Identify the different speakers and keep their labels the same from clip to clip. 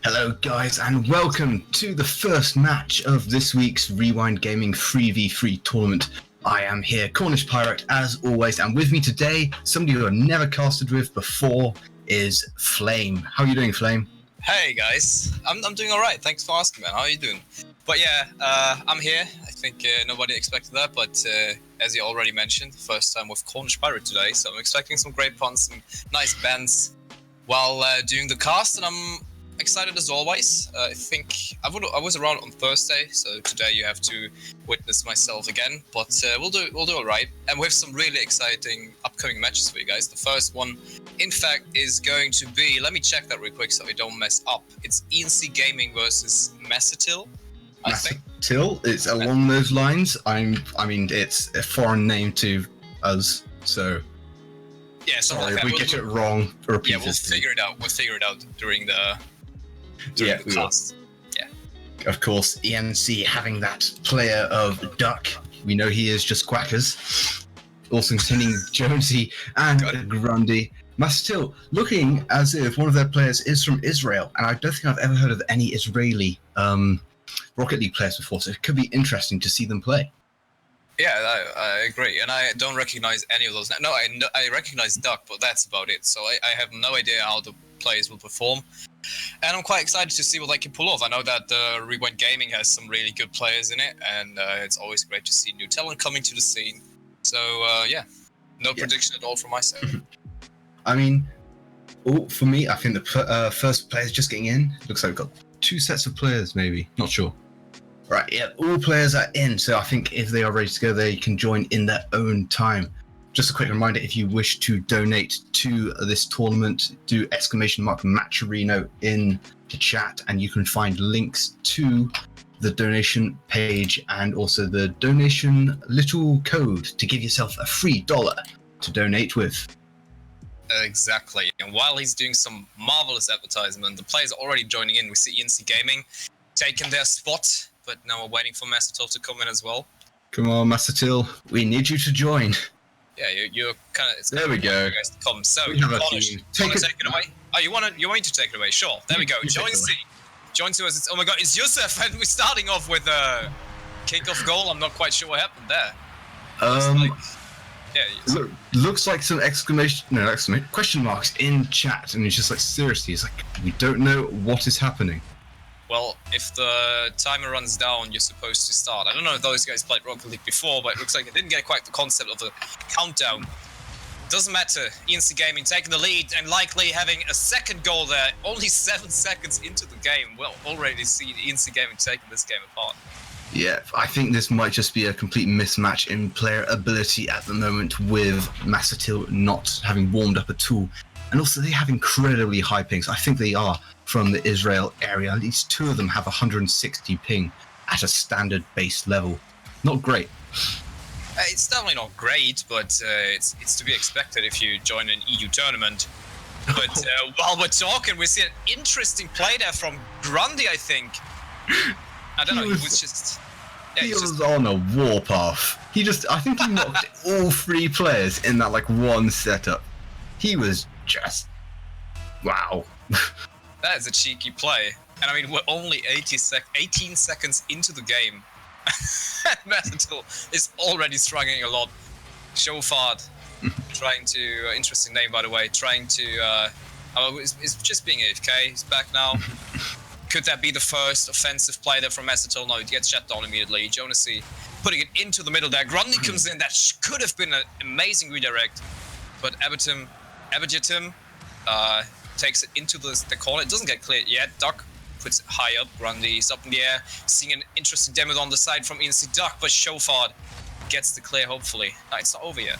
Speaker 1: Hello guys and welcome to the first match of this week's Rewind Gaming 3v3 tournament. I am here, Cornish Pirate, as always, and with me today, somebody who I've never casted with before is Flame. How are you doing, Flame?
Speaker 2: Hey guys, I'm doing alright, thanks for asking, man. How are you doing? But yeah, I'm here. I think nobody expected that, but as you already mentioned, first time with Cornish Pirate today, so I'm expecting some great puns, some nice bends while doing the cast, and I'm excited as always. I think I was around on Thursday, so today you have to witness myself again. But we'll do all right, and we have some really exciting upcoming matches for you guys. The first one, in fact, is going to be. Let me check that real quick so we don't mess up. It's ENC Gaming versus Massatil. I think.
Speaker 1: Massatil. It's along those lines. I mean, it's a foreign name to us, so.
Speaker 2: Yeah,
Speaker 1: sorry
Speaker 2: like
Speaker 1: if we get it wrong.
Speaker 2: Yeah, we'll figure it out. We'll figure it out during the cast. Yeah.
Speaker 1: Of course, ENC having that player of Duck. We know he is just Quackers. Also containing Jonesy and Grundy. Massatil looking as if one of their players is from Israel, and I don't think I've ever heard of any Israeli Rocket League players before, so it could be interesting to see them play.
Speaker 2: Yeah, I agree, and I don't recognize any of those. No, I recognize Duck, but that's about it. So I have no idea how the players will perform, and I'm quite excited to see what they can pull off. I know that Rewind Gaming has some really good players in it, and it's always great to see new talent coming to the scene. So yeah, no prediction at all from my side.
Speaker 1: I mean, for me, I think the first players just getting in. Looks like we've got two sets of players, maybe. Not sure. Right, yeah, all players are in, so I think if they are ready to go, they can join in their own time. Just a quick reminder, if you wish to donate to this tournament, do !Matcherino in the chat, and you can find links to the donation page and also the donation little code to give yourself a free $1 to donate with.
Speaker 2: Exactly, and while he's doing some marvelous advertisement, the players are already joining in. We see ENC Gaming taking their spot, but now we're waiting for Massatil to come in as well.
Speaker 1: Come on, Massatil, we need you to join.
Speaker 2: Yeah, you're kind of.
Speaker 1: There we go.
Speaker 2: You guys to come. So,
Speaker 1: Cornish,
Speaker 2: take it away. Oh, you want me to take it away? Sure. There we go. Join to us. Oh my God, it's Yusuf, and we're starting off with a kick-off goal. I'm not quite sure what happened there.
Speaker 1: Looks like some question marks in chat, and it's just like, seriously, it's like we don't know what is happening.
Speaker 2: Well, if the timer runs down, you're supposed to start. I don't know if those guys played Rocket League before, but it looks like they didn't get quite the concept of the countdown. Doesn't matter. ENC Gaming taking the lead and likely having a second goal there. Only 7 seconds into the game. We'll already see ENC Gaming taking this game apart.
Speaker 1: Yeah, I think this might just be a complete mismatch in player ability at the moment, with Massatil not having warmed up at all. And also, they have incredibly high pings. I think they are from the Israel area. At least two of them have 160 ping at a standard base level. Not great.
Speaker 2: It's definitely not great, but it's to be expected if you join an EU tournament. But while we're talking, we see an interesting play there from Grundy, I think. I don't know, he was just... Yeah,
Speaker 1: he was on a warpath. I think he knocked all three players in that, one setup. He was just... Wow.
Speaker 2: That is a cheeky play. And I mean, we're only 18 seconds into the game. Massatil is already struggling a lot. Shofard, trying to... interesting name, by the way. Trying to... is just being AFK. He's back now. Could that be the first offensive play there from Massatil? No, it gets shut down immediately. Jonesy putting it into the middle there. Grundy comes in. That could have been an amazing redirect. But Abajitim takes it into the corner. It doesn't get cleared yet. Duck puts it high up. Grundy's up in the air. Seeing an interesting demo on the side from ENC Duck, but Shofard gets the clear, hopefully. No, it's not over yet.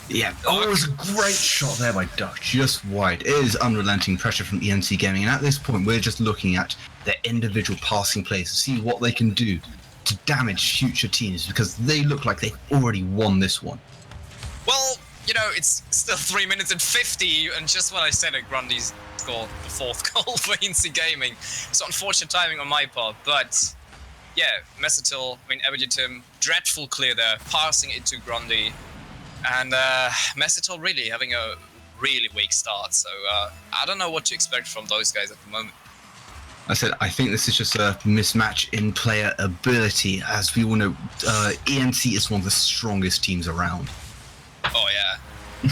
Speaker 1: Yeah, it was a great shot there by Duck, just wide. It is unrelenting pressure from ENC Gaming, and at this point we're just looking at their individual passing plays to see what they can do to damage future teams, because they look like they've already won this one.
Speaker 2: Well, you know, it's still 3 minutes and 50, and just when I said it, Grundy's scored the 4th goal for ENC Gaming. So unfortunate timing on my part, but yeah, Massatil, Abajitim, dreadful clear there, passing it to Grundy. And Massatil really having a really weak start, so I don't know what to expect from those guys at the moment.
Speaker 1: I said, I think this is just a mismatch in player ability. As we all know, ENC is one of the strongest teams around.
Speaker 2: Oh yeah,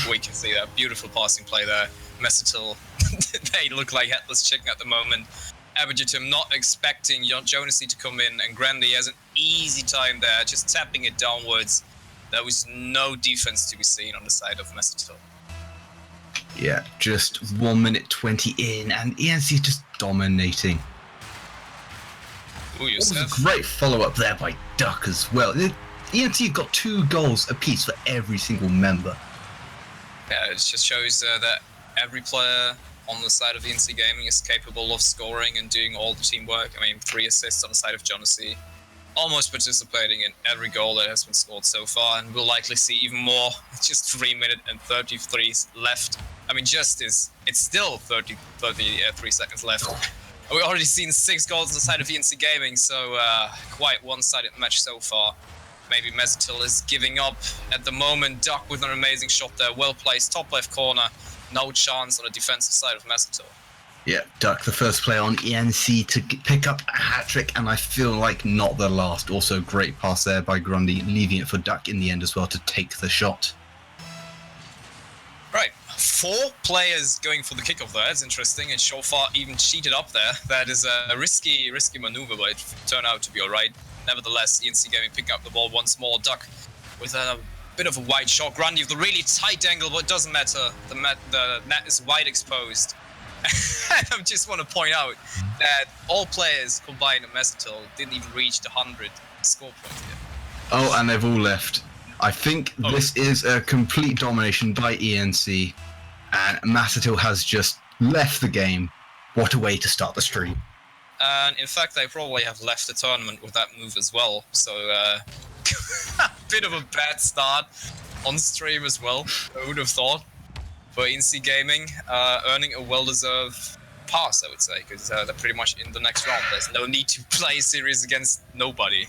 Speaker 2: we can see that beautiful passing play there. Mesitil, they look like headless chicken at the moment. Abigatum not expecting Jonassy to come in, and Grandy has an easy time there, just tapping it downwards. There was no defense to be seen on the side of Mesitil.
Speaker 1: Yeah, just 1 minute 20 in, and ENC just dominating.
Speaker 2: Ooh,
Speaker 1: It was a great follow-up there by Duck as well. ENC got 2 goals apiece for every single member.
Speaker 2: Yeah, it just shows that every player on the side of ENC Gaming is capable of scoring and doing all the teamwork. I mean, 3 assists on the side of Jonassy, almost participating in every goal that has been scored so far, and we'll likely see even more. Just 3 minutes and 33 left. I mean, it's still 33 seconds left. We've already seen 6 goals on the side of ENC Gaming, so quite one-sided match so far. Maybe Mesitil is giving up at the moment. Duck with an amazing shot there, well placed, top left corner. No chance on the defensive side of Mesitil.
Speaker 1: Yeah, Duck, the first player on ENC to pick up a hat-trick, and I feel like not the last. Also, great pass there by Grundy, leaving it for Duck in the end as well to take the shot.
Speaker 2: Right, 4 players going for the kickoff there. It's interesting, and Shofar even cheated up there. That is a risky maneuver, but it turned out to be alright. Nevertheless, ENC Gaming picking up the ball once more. Duck with a bit of a wide shot. Grundy with a really tight angle, but it doesn't matter. The net is wide exposed. And I just want to point out that all players combined at Mesitil didn't even reach the 100 score point yet.
Speaker 1: Oh, and they've all left. I think this is a complete domination by ENC, and Mesitil has just left the game. What a way to start the stream.
Speaker 2: And in fact, they probably have left the tournament with that move as well. So, a bit of a bad start on stream as well, I would have thought. For ENC Gaming, earning a well-deserved pass, I would say, because they're pretty much in the next round. There's no need to play a series against nobody.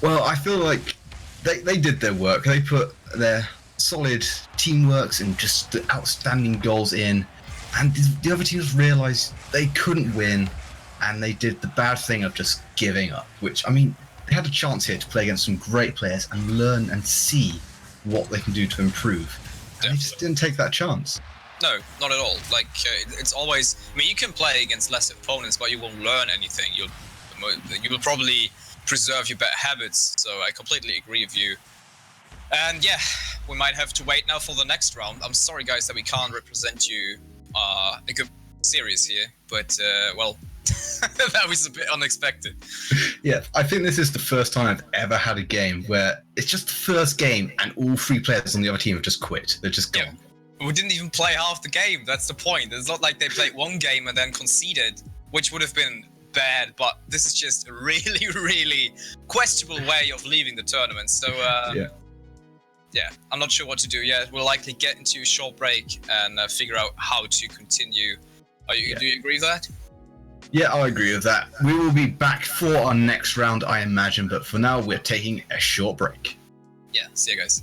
Speaker 1: Well, I feel like they did their work. They put their solid teamworks and just the outstanding goals in, and the other teams realised they couldn't win, and they did the bad thing of just giving up, which, I mean, they had a chance here to play against some great players and learn and see what they can do to improve. And they just didn't take that chance.
Speaker 2: No, not at all. Like, it's always... I mean, you can play against lesser opponents, but you won't learn anything. You will probably preserve your bad habits, so I completely agree with you. And yeah, we might have to wait now for the next round. I'm sorry, guys, that we can't represent you a good series here, but, well, that was a bit unexpected.
Speaker 1: Yeah, I think this is the first time I've ever had a game where it's just the first game and all 3 players on the other team have just quit. They're just gone.
Speaker 2: Yeah. We didn't even play half the game. That's the point. It's not like they played 1 game and then conceded, which would have been bad, but this is just a really, really questionable way of leaving the tournament. So, yeah, I'm not sure what to do yet. We'll likely get into a short break and figure out how to continue. Do you agree with that?
Speaker 1: Yeah, I agree with that. We will be back for our next round, I imagine, but for now, we're taking a short break.
Speaker 2: Yeah, see you guys.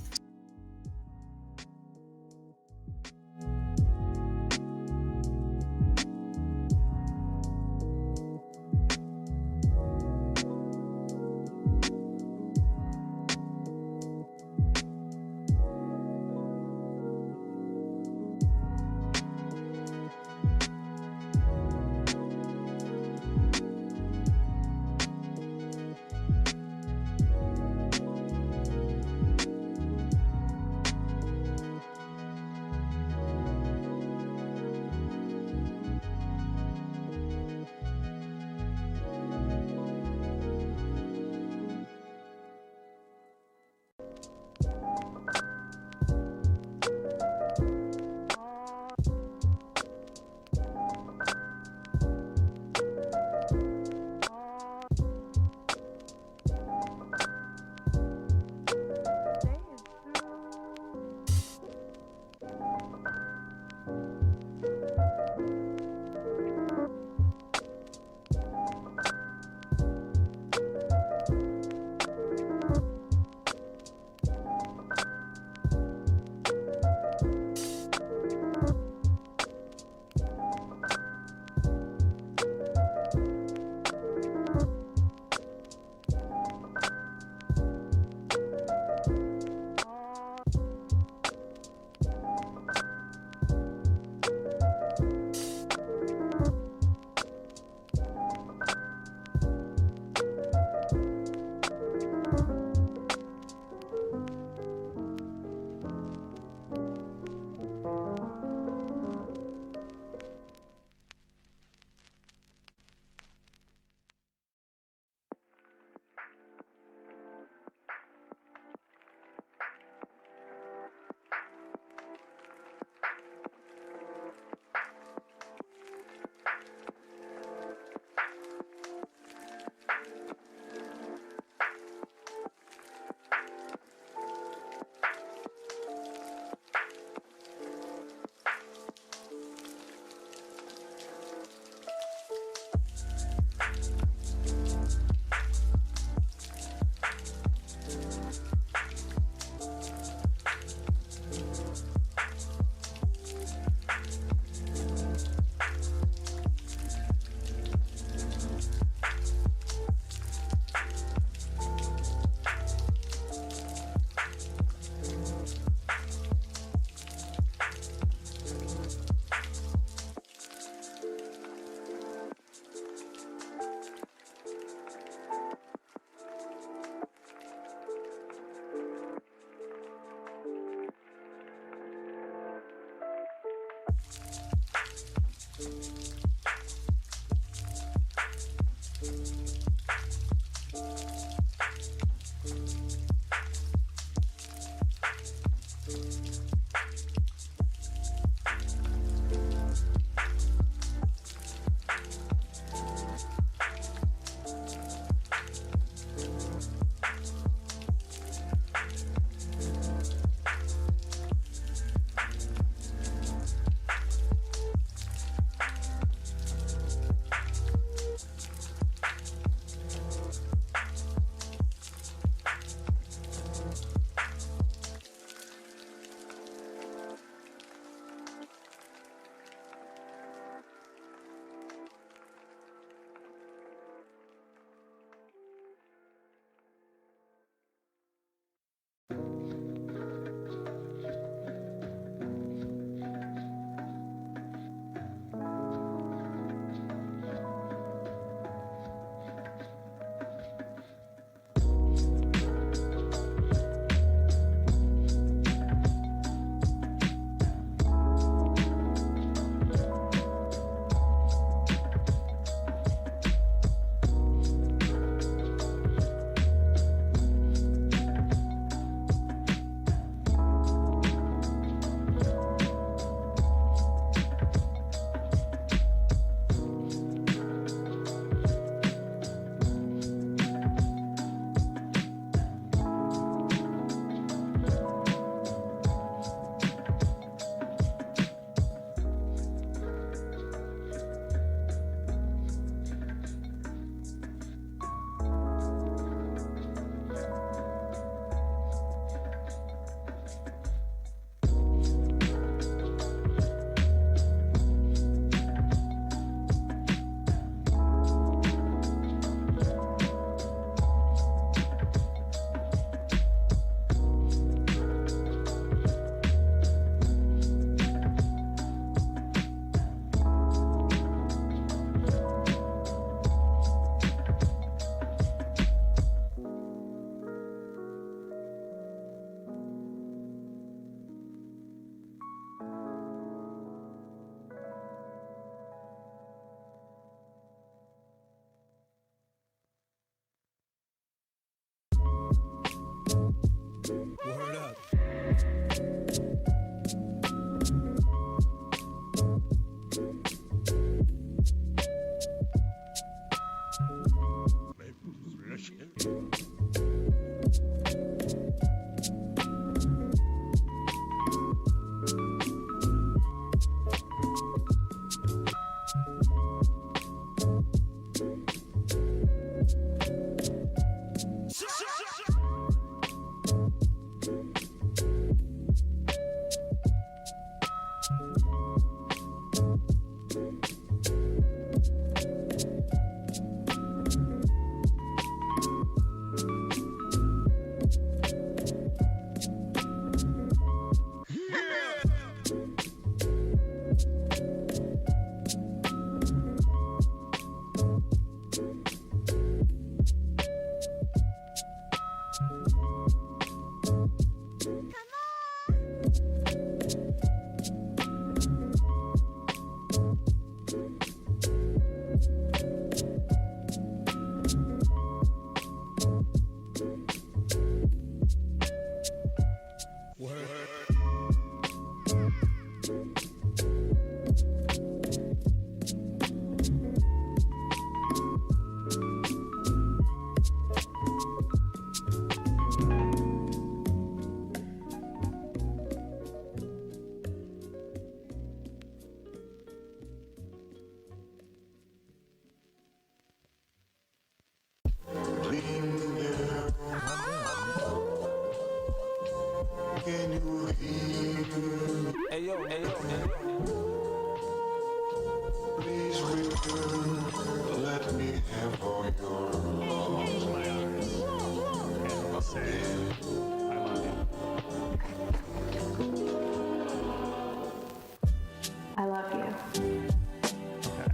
Speaker 3: I love you.
Speaker 4: Okay.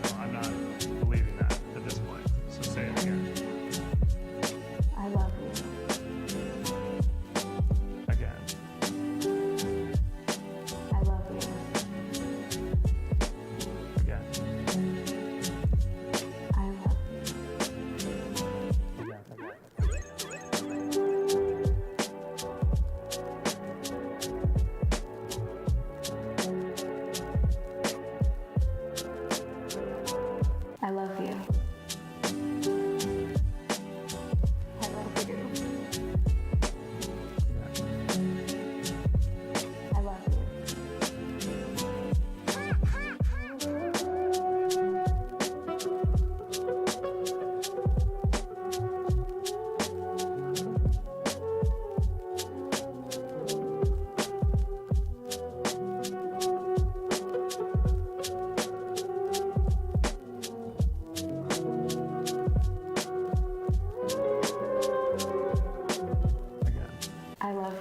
Speaker 4: No, I'm not believing that at this point. So say it again.
Speaker 3: I love you.
Speaker 4: Again.
Speaker 3: I love you.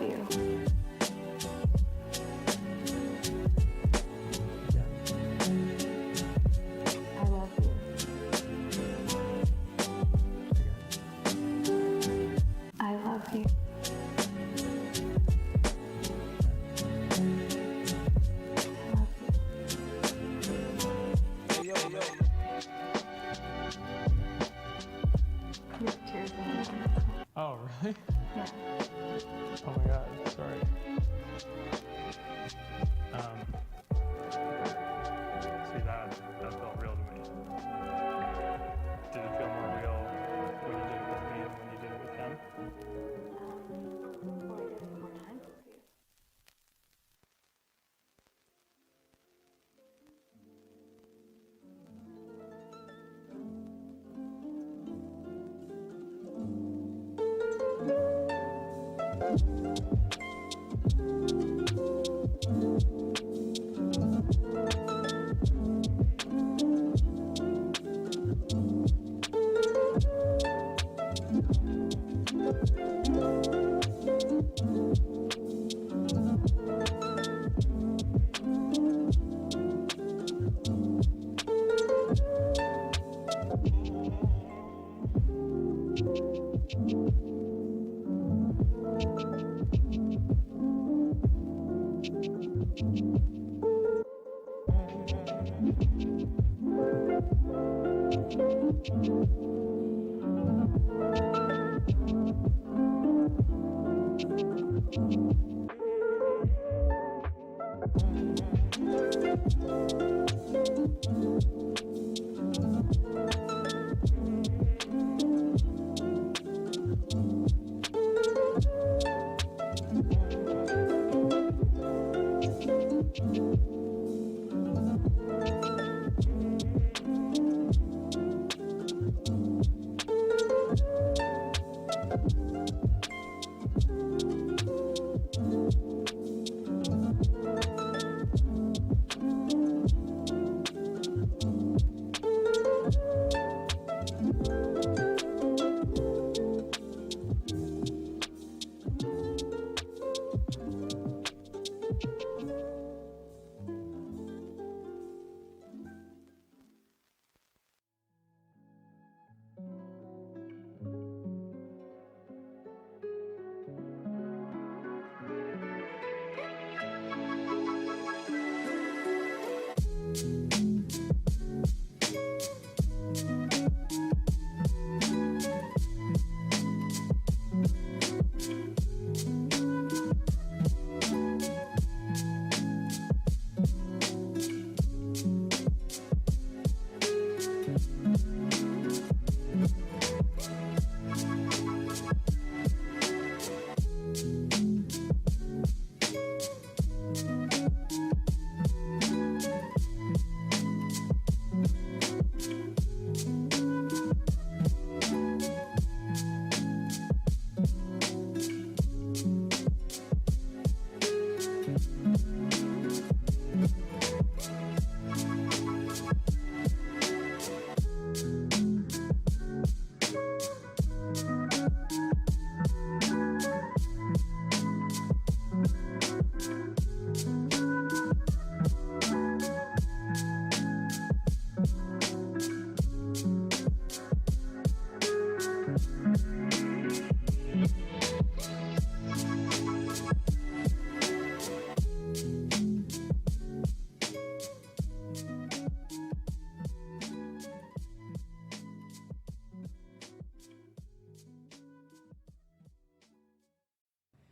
Speaker 3: you.
Speaker 4: Yeah.
Speaker 3: I love you. I love you. I love you.
Speaker 2: Yo.
Speaker 3: You have tears in your eyes.
Speaker 4: Oh, really?
Speaker 3: Yeah.
Speaker 4: Oh my god, sorry. See, that felt real to me. Did it feel more real when you did it with me than when you did it with him?
Speaker 3: Well, I did it more times with you.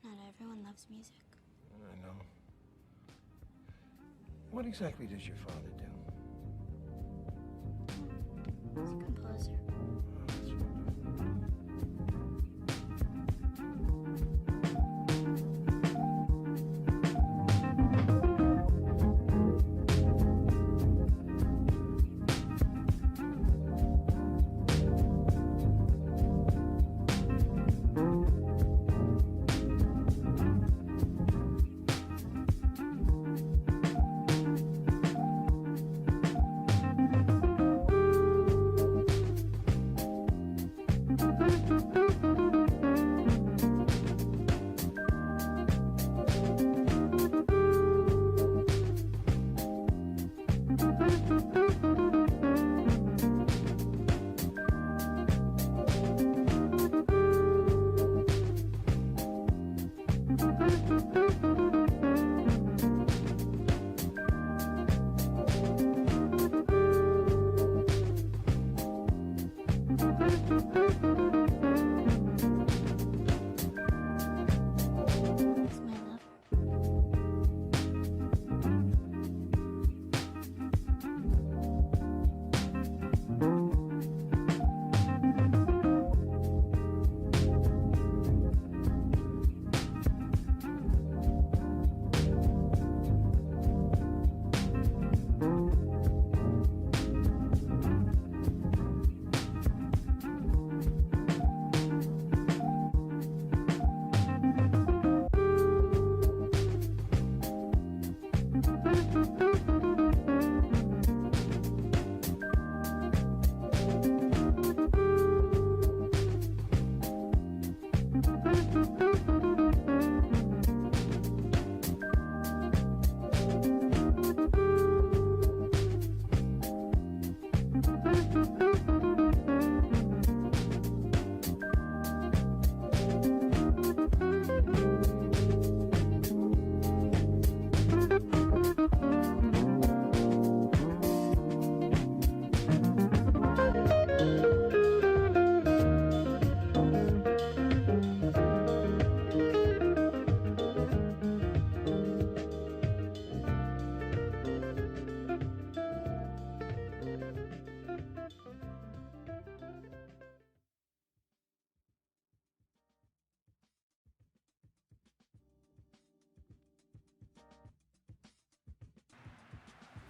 Speaker 5: Not everyone loves music.
Speaker 6: I know. What exactly does your father do?
Speaker 5: He's a composer.
Speaker 6: Oh, that's wonderful.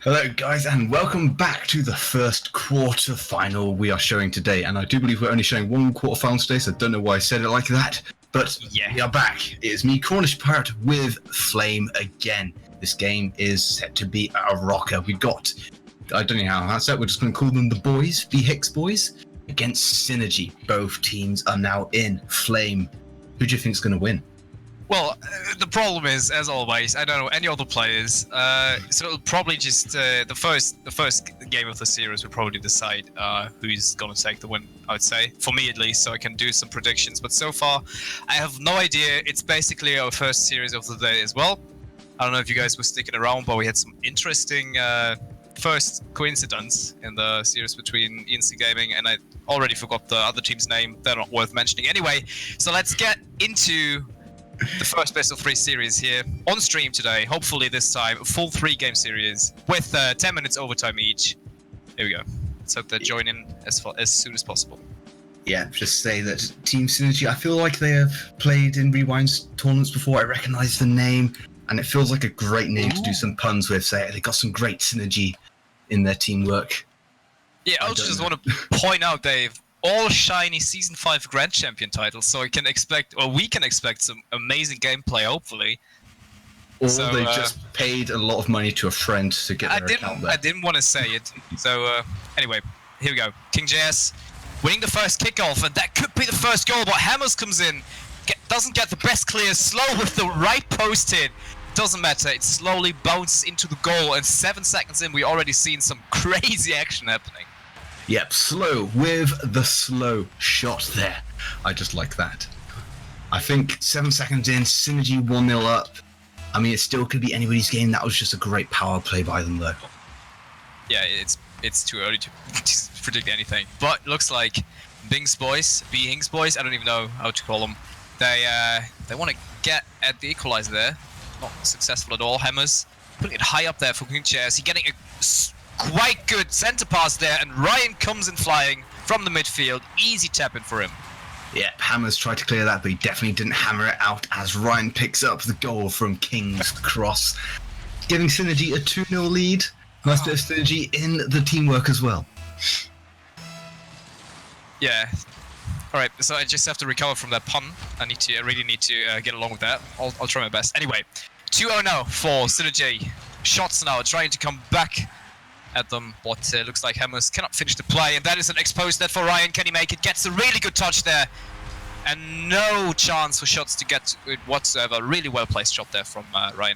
Speaker 1: Hello, guys, and welcome back to the first quarter final we are showing today. And I do believe we're only showing one quarter final today, so I don't know why I said it like that. But
Speaker 2: Yeah.
Speaker 1: we are back. It is me, Cornish Pirate, with Flame again. This game is set to be a rocker. We got, I don't know how that's set. We're just going to call them the boys, the Hicks boys, against Synergy. Both teams are now in. Flame, who do you think is going to win?
Speaker 2: Well, the problem is, as always, I don't know any other players. So it'll probably just the first game of the series will probably decide who's gonna take the win. I would say, for me at least, so I can do some predictions. But so far, I have no idea. It's basically our first series of the day as well. I don't know if you guys were sticking around, but we had some interesting first coincidence in the series between ENC Gaming, and I already forgot the other team's name. They're not worth mentioning anyway. So let's get into the first best of 3 series here on stream today. Hopefully this time a full 3-game series with 10 minutes overtime each. Here we go. Let's hope they join in as soon as possible.
Speaker 1: Yeah, just say that Team Synergy, I feel like they have played in Rewind's tournaments before. I recognise the name, and it feels like a great name to do some puns with. Say they got some great synergy in their teamwork.
Speaker 2: Yeah, I also just want to point out they've all shiny Season 5 Grand Champion titles, so we can expect some amazing gameplay, hopefully.
Speaker 1: Or
Speaker 2: So,
Speaker 1: they just paid a lot of money to a friend to get their account there.
Speaker 2: I didn't want to say it. So anyway, here we go. King JS winning the first kickoff, and that could be the first goal. But Hammers comes in, doesn't get the best clear, slow with the right post hit. Doesn't matter. It slowly bounces into the goal, and 7 seconds in, we already seen some crazy action happening.
Speaker 1: Yep, slow with the slow shot there. I just like that. I think 7 seconds in, Synergy 1-0 up. I mean, it still could be anybody's game. That was just a great power play by them, though.
Speaker 2: Yeah, it's too early to predict anything. But looks like Bing's boys, Hing's boys, I don't even know how to call them. They want to get at the equalizer there. Not successful at all. Hammers putting it high up there for King JS. He's getting a quite good center pass there, and Ryan comes in flying from the midfield. Easy tap in for him.
Speaker 1: Yeah, Hammers tried to clear that, but he definitely didn't hammer it out as Ryan picks up the goal from King's cross, giving Synergy a 2-0 lead. Nice bit of Synergy in the teamwork as well.
Speaker 2: Yeah. Alright, so I just have to recover from that pun. I really need to get along with that. I'll try my best. Anyway, 2-0 now for Synergy. Shots now trying to come back at them, but looks like Hammers cannot finish the play, and that is an exposed net for Ryan. Can he make it? Gets a really good touch there, and no chance for shots to get to it whatsoever. Really well placed shot there from Ryan.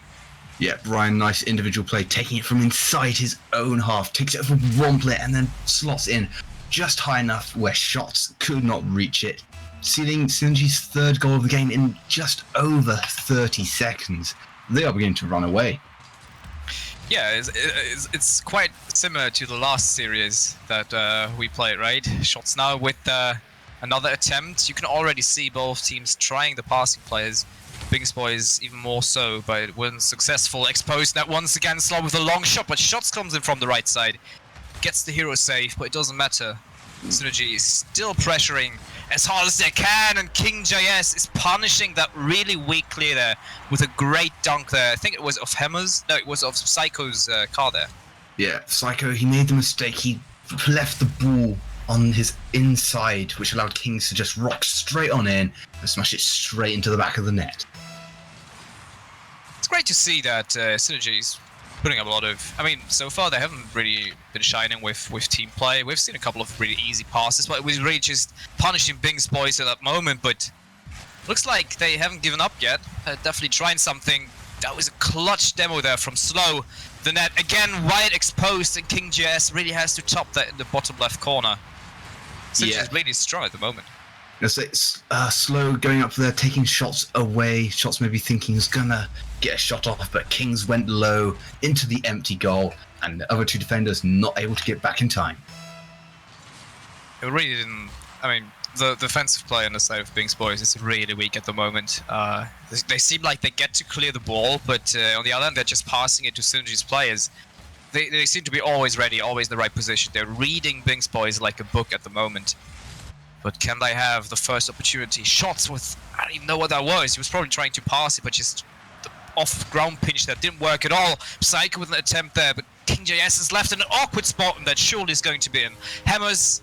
Speaker 1: Yeah, Ryan, nice individual play, taking it from inside his own half, takes it from one player and then slots in just high enough where shots could not reach it, sealing Synergy's 3rd goal of the game in just over 30 seconds. They are beginning to run away.
Speaker 2: Yeah, it's quite similar to the last series that we played, right? Shots now with another attempt. You can already see both teams trying the passing players. Bing's boys even more so, but it wasn't successful. Exposed net once again, slow with a long shot, but Shots comes in from the right side. Gets the hero save, but it doesn't matter. Synergy is still pressuring as hard as they can, and King JS is punishing that really weak clear there with a great dunk there. I think it was of Hammers. No, it was of Psycho's car there.
Speaker 1: Yeah, Psycho, he made the mistake. He left the ball on his inside, which allowed Kings to just rock straight on in and smash it straight into the back of the net.
Speaker 2: It's great to see that Synergy's putting up a lot of... I mean, so far they haven't really been shining with team play. We've seen a couple of really easy passes, but it was really just punishing Bing's boys at that moment. But looks like they haven't given up yet. Definitely trying something. That was a clutch demo there from Slow. The net again wide exposed, and King JS really has to top that in the bottom left corner. Synergy's really strong at the moment.
Speaker 1: It's Slow going up there, taking shots away. Shots maybe thinking he's gonna get a shot off, but Kings went low into the empty goal, and the other 2 defenders not able to get back in time.
Speaker 2: It really didn't... I mean, the defensive play on the side of Bing's boys is really weak at the moment. They seem like they get to clear the ball, but on the other hand, they're just passing it to Synergy's players. They seem to be always ready, always in the right position. They're reading Bing's boys like a book at the moment. But can they have the first opportunity? Shots with... I don't even know what that was. He was probably trying to pass it, but just the off-ground pinch that didn't work at all. Psycho with an attempt there, but King JS is left in an awkward spot, and that surely is going to be in. Hammers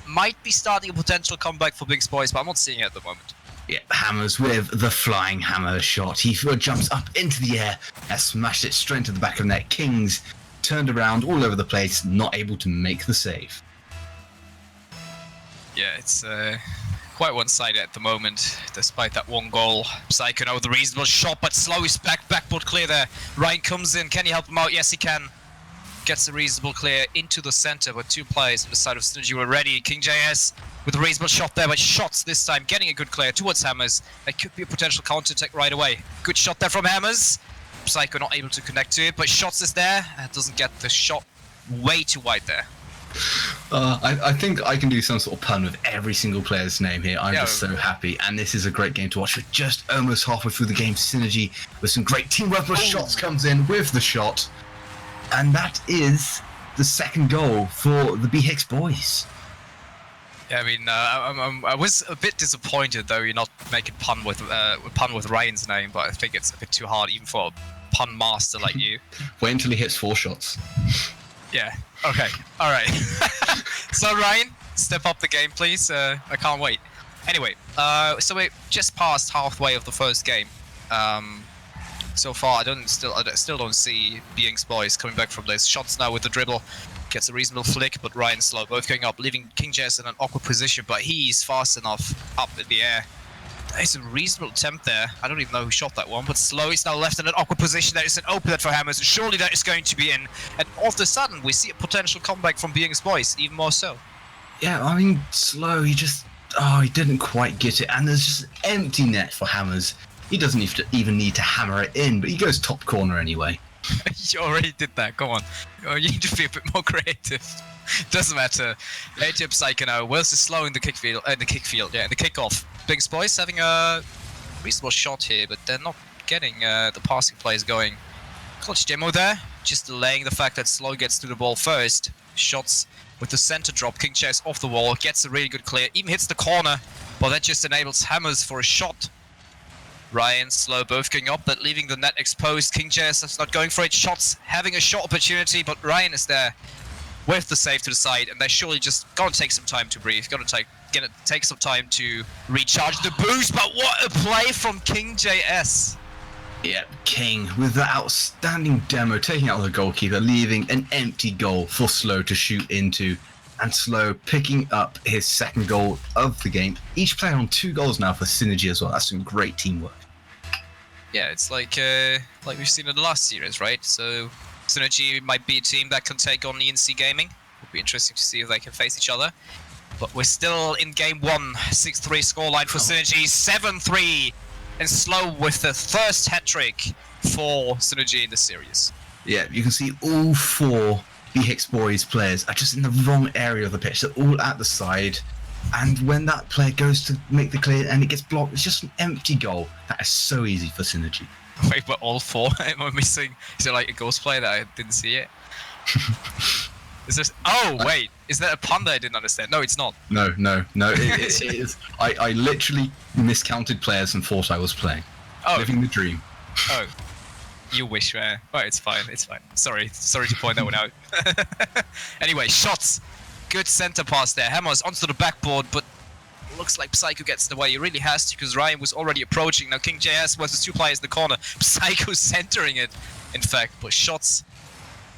Speaker 2: might be starting a potential comeback for Big Boys, but I'm not seeing it at the moment.
Speaker 1: Yeah, Hammers with the flying hammer shot. He jumps up into the air and smashed it straight into the back of the net. Kings turned around all over the place, not able to make the save.
Speaker 2: Yeah, it's quite one-sided at the moment, despite that one goal. Psycho now with a reasonable shot, but slow is backboard clear there. Ryan comes in, can he help him out? Yes, he can. Gets a reasonable clear into the center, but 2 players on the side of Synergy were ready. King JS with a reasonable shot there, but shots this time, getting a good clear towards Hammers. That could be a potential counter-attack right away. Good shot there from Hammers. Psycho not able to connect to it, but shots is there. Doesn't get the shot way too wide there.
Speaker 1: I think I can do some sort of pun with every single player's name here. I'm just so happy, and this is a great game to watch. We're just almost halfway through the game. Synergy with some great teamwork, but shots comes in with the shot, and that is the second goal for the BHIX boys.
Speaker 2: Yeah, I mean, I was a bit disappointed though you're not making pun with Ryan's name, but I think it's a bit too hard even for a pun master like you.
Speaker 1: Wait until he hits 4 shots.
Speaker 2: Yeah. Okay. All right. So Ryan, step up the game, please. I can't wait. Anyway, so we're just past halfway of the first game. So far, I still don't see BHIX boys coming back from this. Shots now with the dribble, gets a reasonable flick, but Ryan slow, both going up, leaving King JS in an awkward position. But he's fast enough up in the air. There's a reasonable attempt there. I don't even know who shot that one, but Slow is now left in an awkward position. There is an opener for Hammers, and surely that is going to be in. And all of a sudden, we see a potential comeback from BHIX boys, even more so.
Speaker 1: Yeah, I mean, Slow, he didn't quite get it, and there's just an empty net for Hammers. He doesn't even need to hammer it in, but he goes top corner anyway.
Speaker 2: You already did that, come on. You need to be a bit more creative. Doesn't matter. ATM Psycho now. Wills is slow in the kickoff. BHIX boys having a reasonable shot here, but they're not getting the passing plays going. Clutch demo there, just delaying the fact that Slow gets to the ball first. Shots with the center drop. King JS off the wall, gets a really good clear, even hits the corner, but that just enables Hammers for a shot. Ryan, Slow both going up, but leaving the net exposed. King JS is not going for it. Shots having a shot opportunity, but Ryan is there with the save to the side, and they're surely just gonna take some time to breathe. Gonna take some time to recharge the boost, but what a play from King JS!
Speaker 1: Yeah, King with the outstanding demo, taking out the goalkeeper, leaving an empty goal for Slow to shoot into, and Slow picking up his second goal of the game. Each player on 2 goals now for Synergy as well. That's some great teamwork.
Speaker 2: Yeah, it's like we've seen in the last series, right? So Synergy might be a team that can take on ENC Gaming. It'll be interesting to see if they can face each other. But we're still in game 1, 6-3 scoreline for Synergy, 7-3, and Slow with the first hat-trick for Synergy in the series.
Speaker 1: Yeah, you can see all 4 BHIX boys players are just in the wrong area of the pitch. They're all at the side, and when that player goes to make the clear and it gets blocked, it's just an empty goal. That is so easy for Synergy.
Speaker 2: Wait, but all 4 am I missing? Is there like a ghost player that I didn't see it? Is this? Oh wait, is that a pun that I didn't understand? No, it's not.
Speaker 1: No, it is. I literally miscounted players and thought I was playing.
Speaker 2: Oh.
Speaker 1: Living the dream.
Speaker 2: Oh. You wish, man. Oh, it's fine. Sorry to point that one out. Anyway, shots. Good center pass there. Hammers onto the backboard, but looks like Psycho gets in the way. He really has to, because Ryan was already approaching. Now King JS versus 2 players in the corner. Psycho centering it, in fact, but shots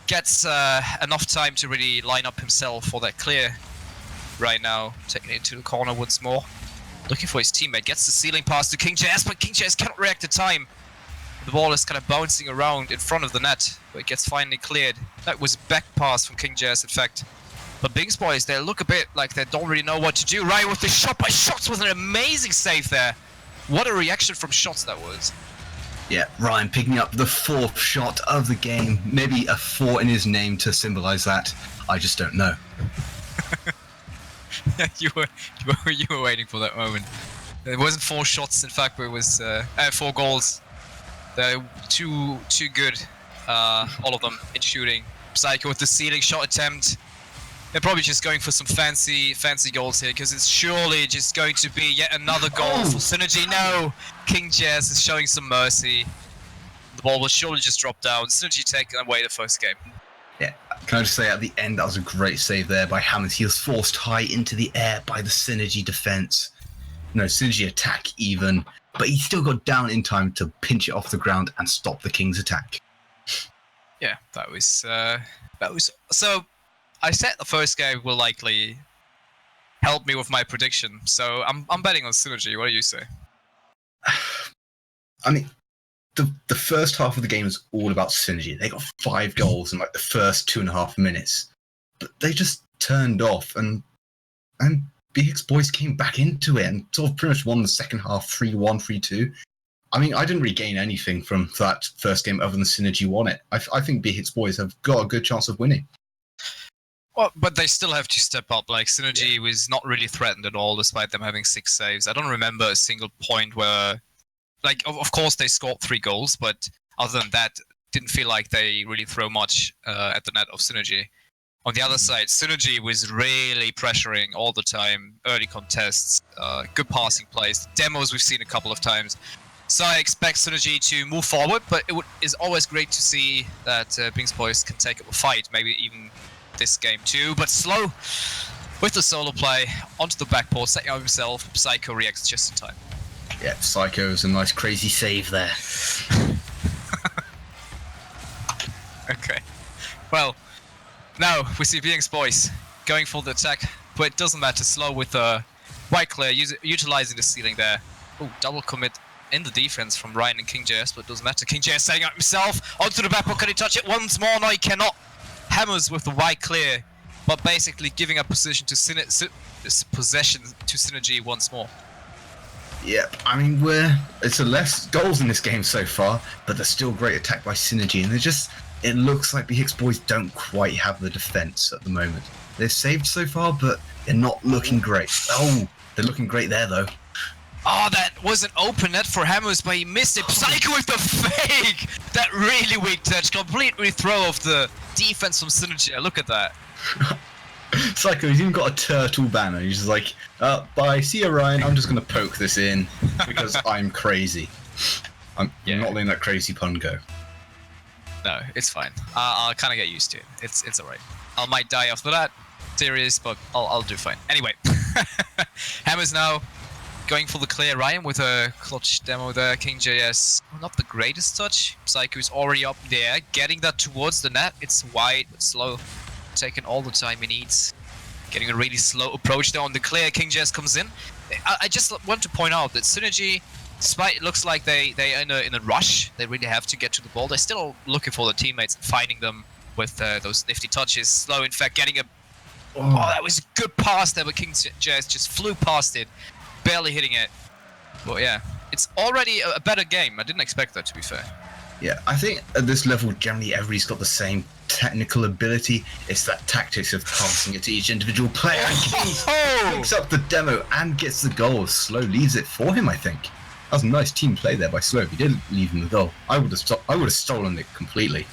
Speaker 2: gets enough time to really line up himself for that clear. Right now, taking it into the corner once more. Looking for his teammate. Gets the ceiling pass to King JS, but King JS cannot react in time. The ball is kind of bouncing around in front of the net, but it gets finally cleared. That was back pass from King JS, in fact. But BHIX boys, they look a bit like they don't really know what to do. Right with the shot by Shots with an amazing save there. What a reaction from Shots that was.
Speaker 1: Yeah, Ryan picking up the 4th shot of the game. Maybe a 4 in his name to symbolize that. I just don't know.
Speaker 2: you were waiting for that moment. It wasn't 4 shots, in fact, but it was 4 goals. They're too good, all of them, in shooting. Psycho with the ceiling shot attempt. They're probably just going for some fancy goals here, because it's surely just going to be yet another goal for Synergy. No! King JS is showing some mercy. The ball will surely just drop down. Synergy taking away the first game.
Speaker 1: Yeah, can I just say at the end, that was a great save there by Hammers. He was forced high into the air by the Synergy defense. No, Synergy attack even, but he still got down in time to pinch it off the ground and stop the King's attack.
Speaker 2: Yeah, that was so. I said the first game will likely help me with my prediction, so I'm betting on Synergy. What do you say?
Speaker 1: I mean, the first half of the game is all about Synergy. They got 5 goals in like the first 2.5 minutes, but they just turned off, and BX Boys came back into it and sort of pretty much won the second half 3-1, 3-2. I mean, I didn't really gain anything from that first game other than Synergy won it. I think BX Boys have got a good chance of winning.
Speaker 2: Well, but they still have to step up. Like, Synergy was not really threatened at all, despite them having 6 saves. I don't remember a single point where, like, of course they scored 3 goals, but other than that, didn't feel like they really throw much at the net of Synergy. On the other side, Synergy was really pressuring all the time, early contests, good passing plays, demos we've seen a couple of times. So I expect Synergy to move forward, but is always great to see that Bings Boys can take up a fight, maybe even this game too. But Slow, with the solo play, onto the backboard, setting up himself, Psycho reacts just in time.
Speaker 1: Yeah, Psycho's a nice crazy save there.
Speaker 2: Okay. Well, now we see Bings Boys going for the attack, but it doesn't matter. Slow with White Clear, utilizing the ceiling there. Oh, double commit in the defense from Ryan and King JS, but it doesn't matter. King JS setting up himself onto the backboard. Can he touch it once more? No, he cannot. Hammers with the White Clear, but basically giving up possession to Synergy once more.
Speaker 1: Yep, I mean, it's a less goals in this game so far, but there's still great attack by Synergy, and it looks like the Hicks Boys don't quite have the defense at the moment. They've saved so far, but they're not looking great. Oh, they're looking great there, though.
Speaker 2: Oh, that was an open net for Hammers, but he missed it. Psycho with the fake! That really weak touch. Complete rethrow of the defense from Synergy. Look at that.
Speaker 1: Psycho, he's even got a turtle banner. He's just like, bye, see ya, Ryan. I'm just going to poke this in because I'm crazy. I'm not letting that crazy pun go.
Speaker 2: No, it's fine. I'll kind of get used to it. It's alright. I might die after that series, but I'll do fine. Anyway, Hammers now going for the clear. Ryan with a clutch demo there. King JS, not the greatest touch. Psycho's already up there, getting that towards the net. It's wide but slow, taking all the time he needs. Getting a really slow approach there on the clear. King JS comes in. I just want to point out that Synergy, despite it looks like they're in a rush, they really have to get to the ball. They're still looking for their teammates and finding them with those nifty touches. Slow, in fact, getting a... Oh, that was a good pass there, but King JS just flew past it, barely hitting it. But yeah, it's already a better game. I didn't expect that, to be fair.
Speaker 1: Yeah, I think at this level, generally everybody's got the same technical ability. It's that tactics of passing it to each individual player. And he picks up the demo and gets the goal. Slow leaves it for him, I think. That was a nice team play there by Slow. He didn't leave him the goal. I would have stolen it completely.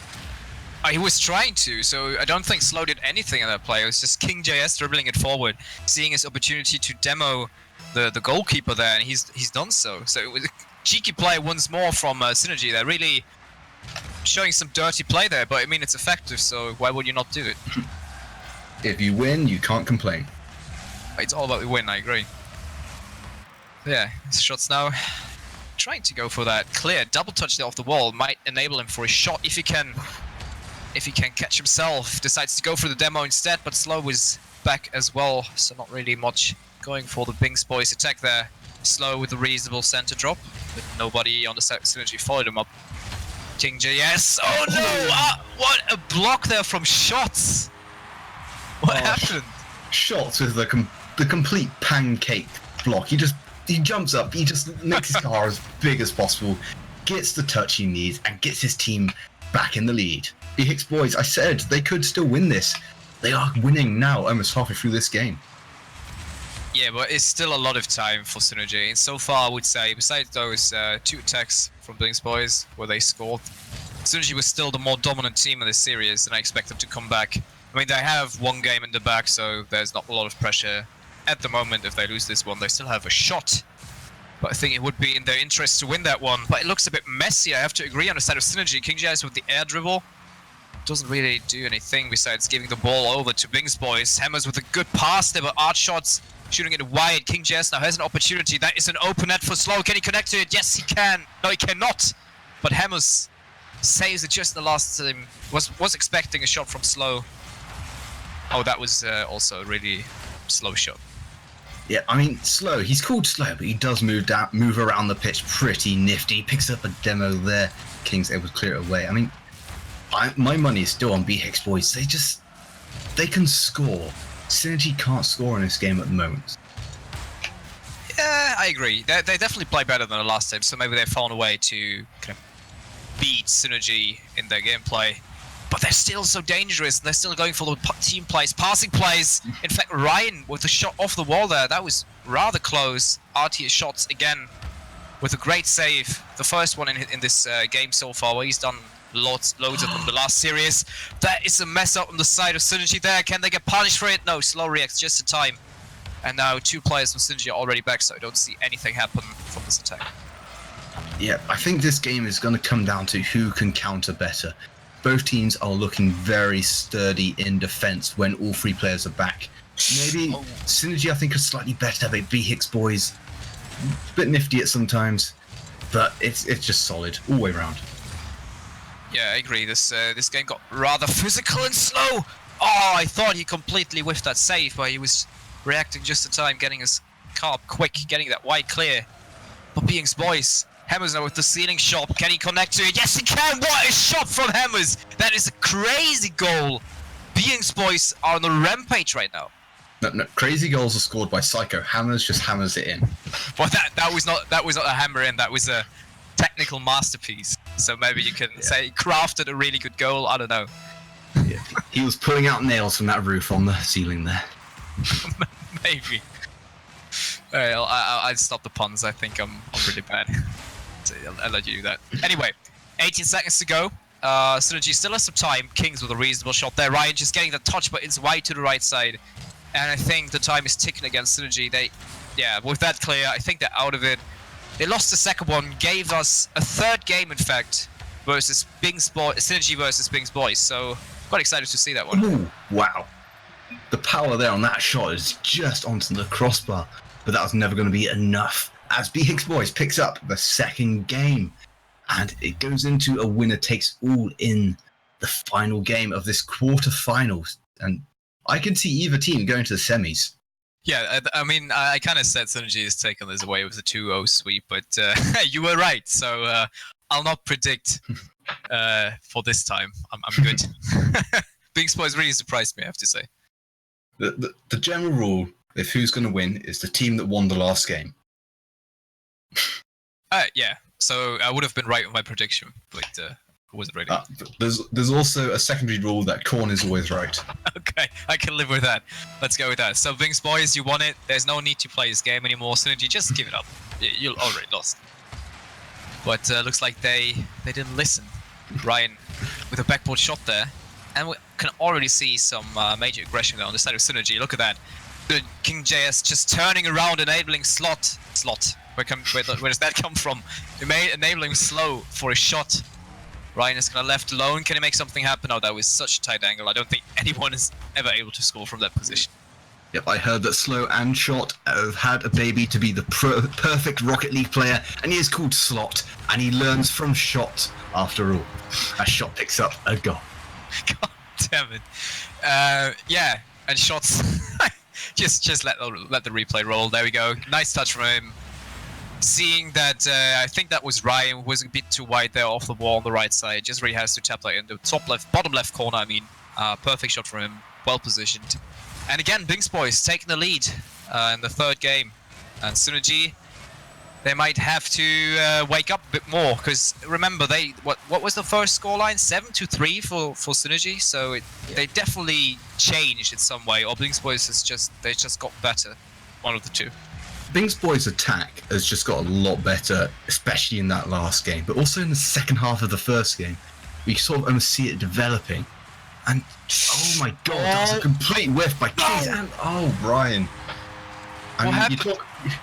Speaker 2: He was trying to, so I don't think Slow did anything in that play. It was just King JS dribbling it forward, seeing his opportunity to demo the goalkeeper there, and he's done so. So it was a cheeky play once more from Synergy. They're really showing some dirty play there, but I mean, it's effective, so why would you not do it?
Speaker 1: If you win, you can't complain.
Speaker 2: It's all about the win, I agree. Yeah, his shots now. Trying to go for that clear double touch there off the wall might enable him for a shot if he can catch himself. Decides to go for the demo instead, but Slow was back as well, so not really much going for the Bings Boys attack there. Slow with a reasonable center drop, but nobody on the Synergy followed him up. King JS. Oh no! What a block there from Shots! What happened?
Speaker 1: Shots with the complete pancake block. He jumps up, he just makes his car as big as possible, gets the touch he needs, and gets his team back in the lead. The Hicks Boys, I said, they could still win this. They are winning now, almost halfway through this game.
Speaker 2: Yeah, but it's still a lot of time for Synergy. And so far, I would say, besides those 2 attacks from Bings Boys where they scored, Synergy was still the more dominant team in this series, and I expect them to come back. I mean, they have 1 game in the back, so there's not a lot of pressure at the moment. If they lose this one, they still have a shot. But I think it would be in their interest to win that one. But it looks a bit messy, I have to agree, on the side of Synergy. King JS with the air dribble. doesn't really do anything besides giving the ball over to Bing's boys. Hammers with a good pass there, but Art shots shooting it wide. King Jazz now has an opportunity. That is an open net for Slow. Can he connect to it? Yes, he can. No, he cannot. But Hammers saves it just in the last time. Was expecting a shot from Slow. Oh, that was also a really slow shot.
Speaker 1: Yeah, I mean, Slow. He's called Slow, but he does move around the pitch pretty nifty. Picks up a demo there. King's able to clear it away. I mean, my money is still on B-Hicks boys. They can score. Synergy can't score in this game at the moment.
Speaker 2: Yeah, I agree. They definitely play better than the last time, so maybe they found a way to kind of beat Synergy in their gameplay. But they're still so dangerous, and they're still going for the team plays, passing plays. In fact, Ryan with the shot off the wall there, that was rather close. RTS shots again with a great save. The first one in this game so far, where he's done loads of them the last series. That is a mess up on the side of Synergy there. Can they get punished for it? No, Slow reacts just in time. And now 2 players from Synergy are already back, so I don't see anything happen from this attack.
Speaker 1: Yeah, I think this game is going to come down to who can counter better. Both teams are looking very sturdy in defense when all 3 players are back. Maybe Synergy, I think, are slightly better, but B-Hicks boys, a bit nifty at sometimes, but it's just solid all the way around.
Speaker 2: Yeah, I agree. This game got rather physical and slow. Oh, I thought he completely whiffed that save, but he was reacting just in time, getting his car up quick, getting that wide clear. But Being's boys, Hammers now with the ceiling shot. Can he connect to it? Yes, he can! What a shot from Hammers! That is a crazy goal. Being's boys are on the rampage right now.
Speaker 1: No, crazy goals are scored by Psycho. Hammers just hammers it in.
Speaker 2: Well, that was not a hammer in. That was a technical masterpiece. So maybe you can say he crafted a really good goal. I don't know.
Speaker 1: Yeah. He was pulling out nails from that roof on the ceiling there.
Speaker 2: Maybe. Well, I'd stop the puns. I think I'm really bad. So I'll let you do that. Anyway, 18 seconds to go. Synergy still has some time. Kings with a reasonable shot there. Ryan just getting the touch, but it's wide to the right side. And I think the time is ticking against Synergy. With that clear, I think they're out of it. They lost the second one, gave us a third game, in fact, versus Bing's boys, Synergy versus Bing's boys. So quite excited to see that one.
Speaker 1: Ooh, wow. The power there on that shot is just onto the crossbar, but that was never going to be enough. As B-Hicks boys picks up the second game, and it goes into a winner takes all in the final game of this quarterfinals. And I can see either team going to the semis.
Speaker 2: Yeah, I mean, I kind of said Synergy has taken this away with a 2-0 sweep, but you were right. So I'll not predict for this time. I'm good. Bing's boys really surprised me, I have to say.
Speaker 1: The general rule, if who's going to win, is the team that won the last game.
Speaker 2: Yeah, so I would have been right with my prediction, but I wasn't ready.
Speaker 1: There's also a secondary rule that Korn is always right.
Speaker 2: Okay, I can live with that. Let's go with that. So, Bing's boys, you won it. There's no need to play this game anymore. Synergy, just give it up. You already lost. But looks like they didn't listen. Ryan with a backboard shot there. And we can already see some major aggression there on the side of Synergy. Look at that. King JS just turning around, enabling Slot. Where does that come from? Enabling Slow for a shot. Ryan is kind of left alone. Can he make something happen? Oh, that was such a tight angle. I don't think anyone is ever able to score from that position.
Speaker 1: Yep, I heard that Slow and Shot have had a baby to be the perfect Rocket League player, and he is called Slot, and he learns from Shot after all. As Shot picks up a goal.
Speaker 2: God damn it. Yeah, and Shots... just let the replay roll. There we go. Nice touch from him. Seeing that, I think that was Ryan, who was a bit too wide there off the wall on the right side. Just really has to tap that in the bottom left corner. I mean, perfect shot from him, well positioned. And again, Bing's boys taking the lead in the third game. And Synergy, they might have to wake up a bit more, because remember, what was the first scoreline? 7-3 for Synergy. So they definitely changed in some way. Or Bing's boys they just got better, one of the two.
Speaker 1: Bing's boys' attack has just got a lot better, especially in that last game, but also in the second half of the first game. We sort of almost see it developing. And, oh my god, that was a complete whiff by Kings and, Ryan. I mean,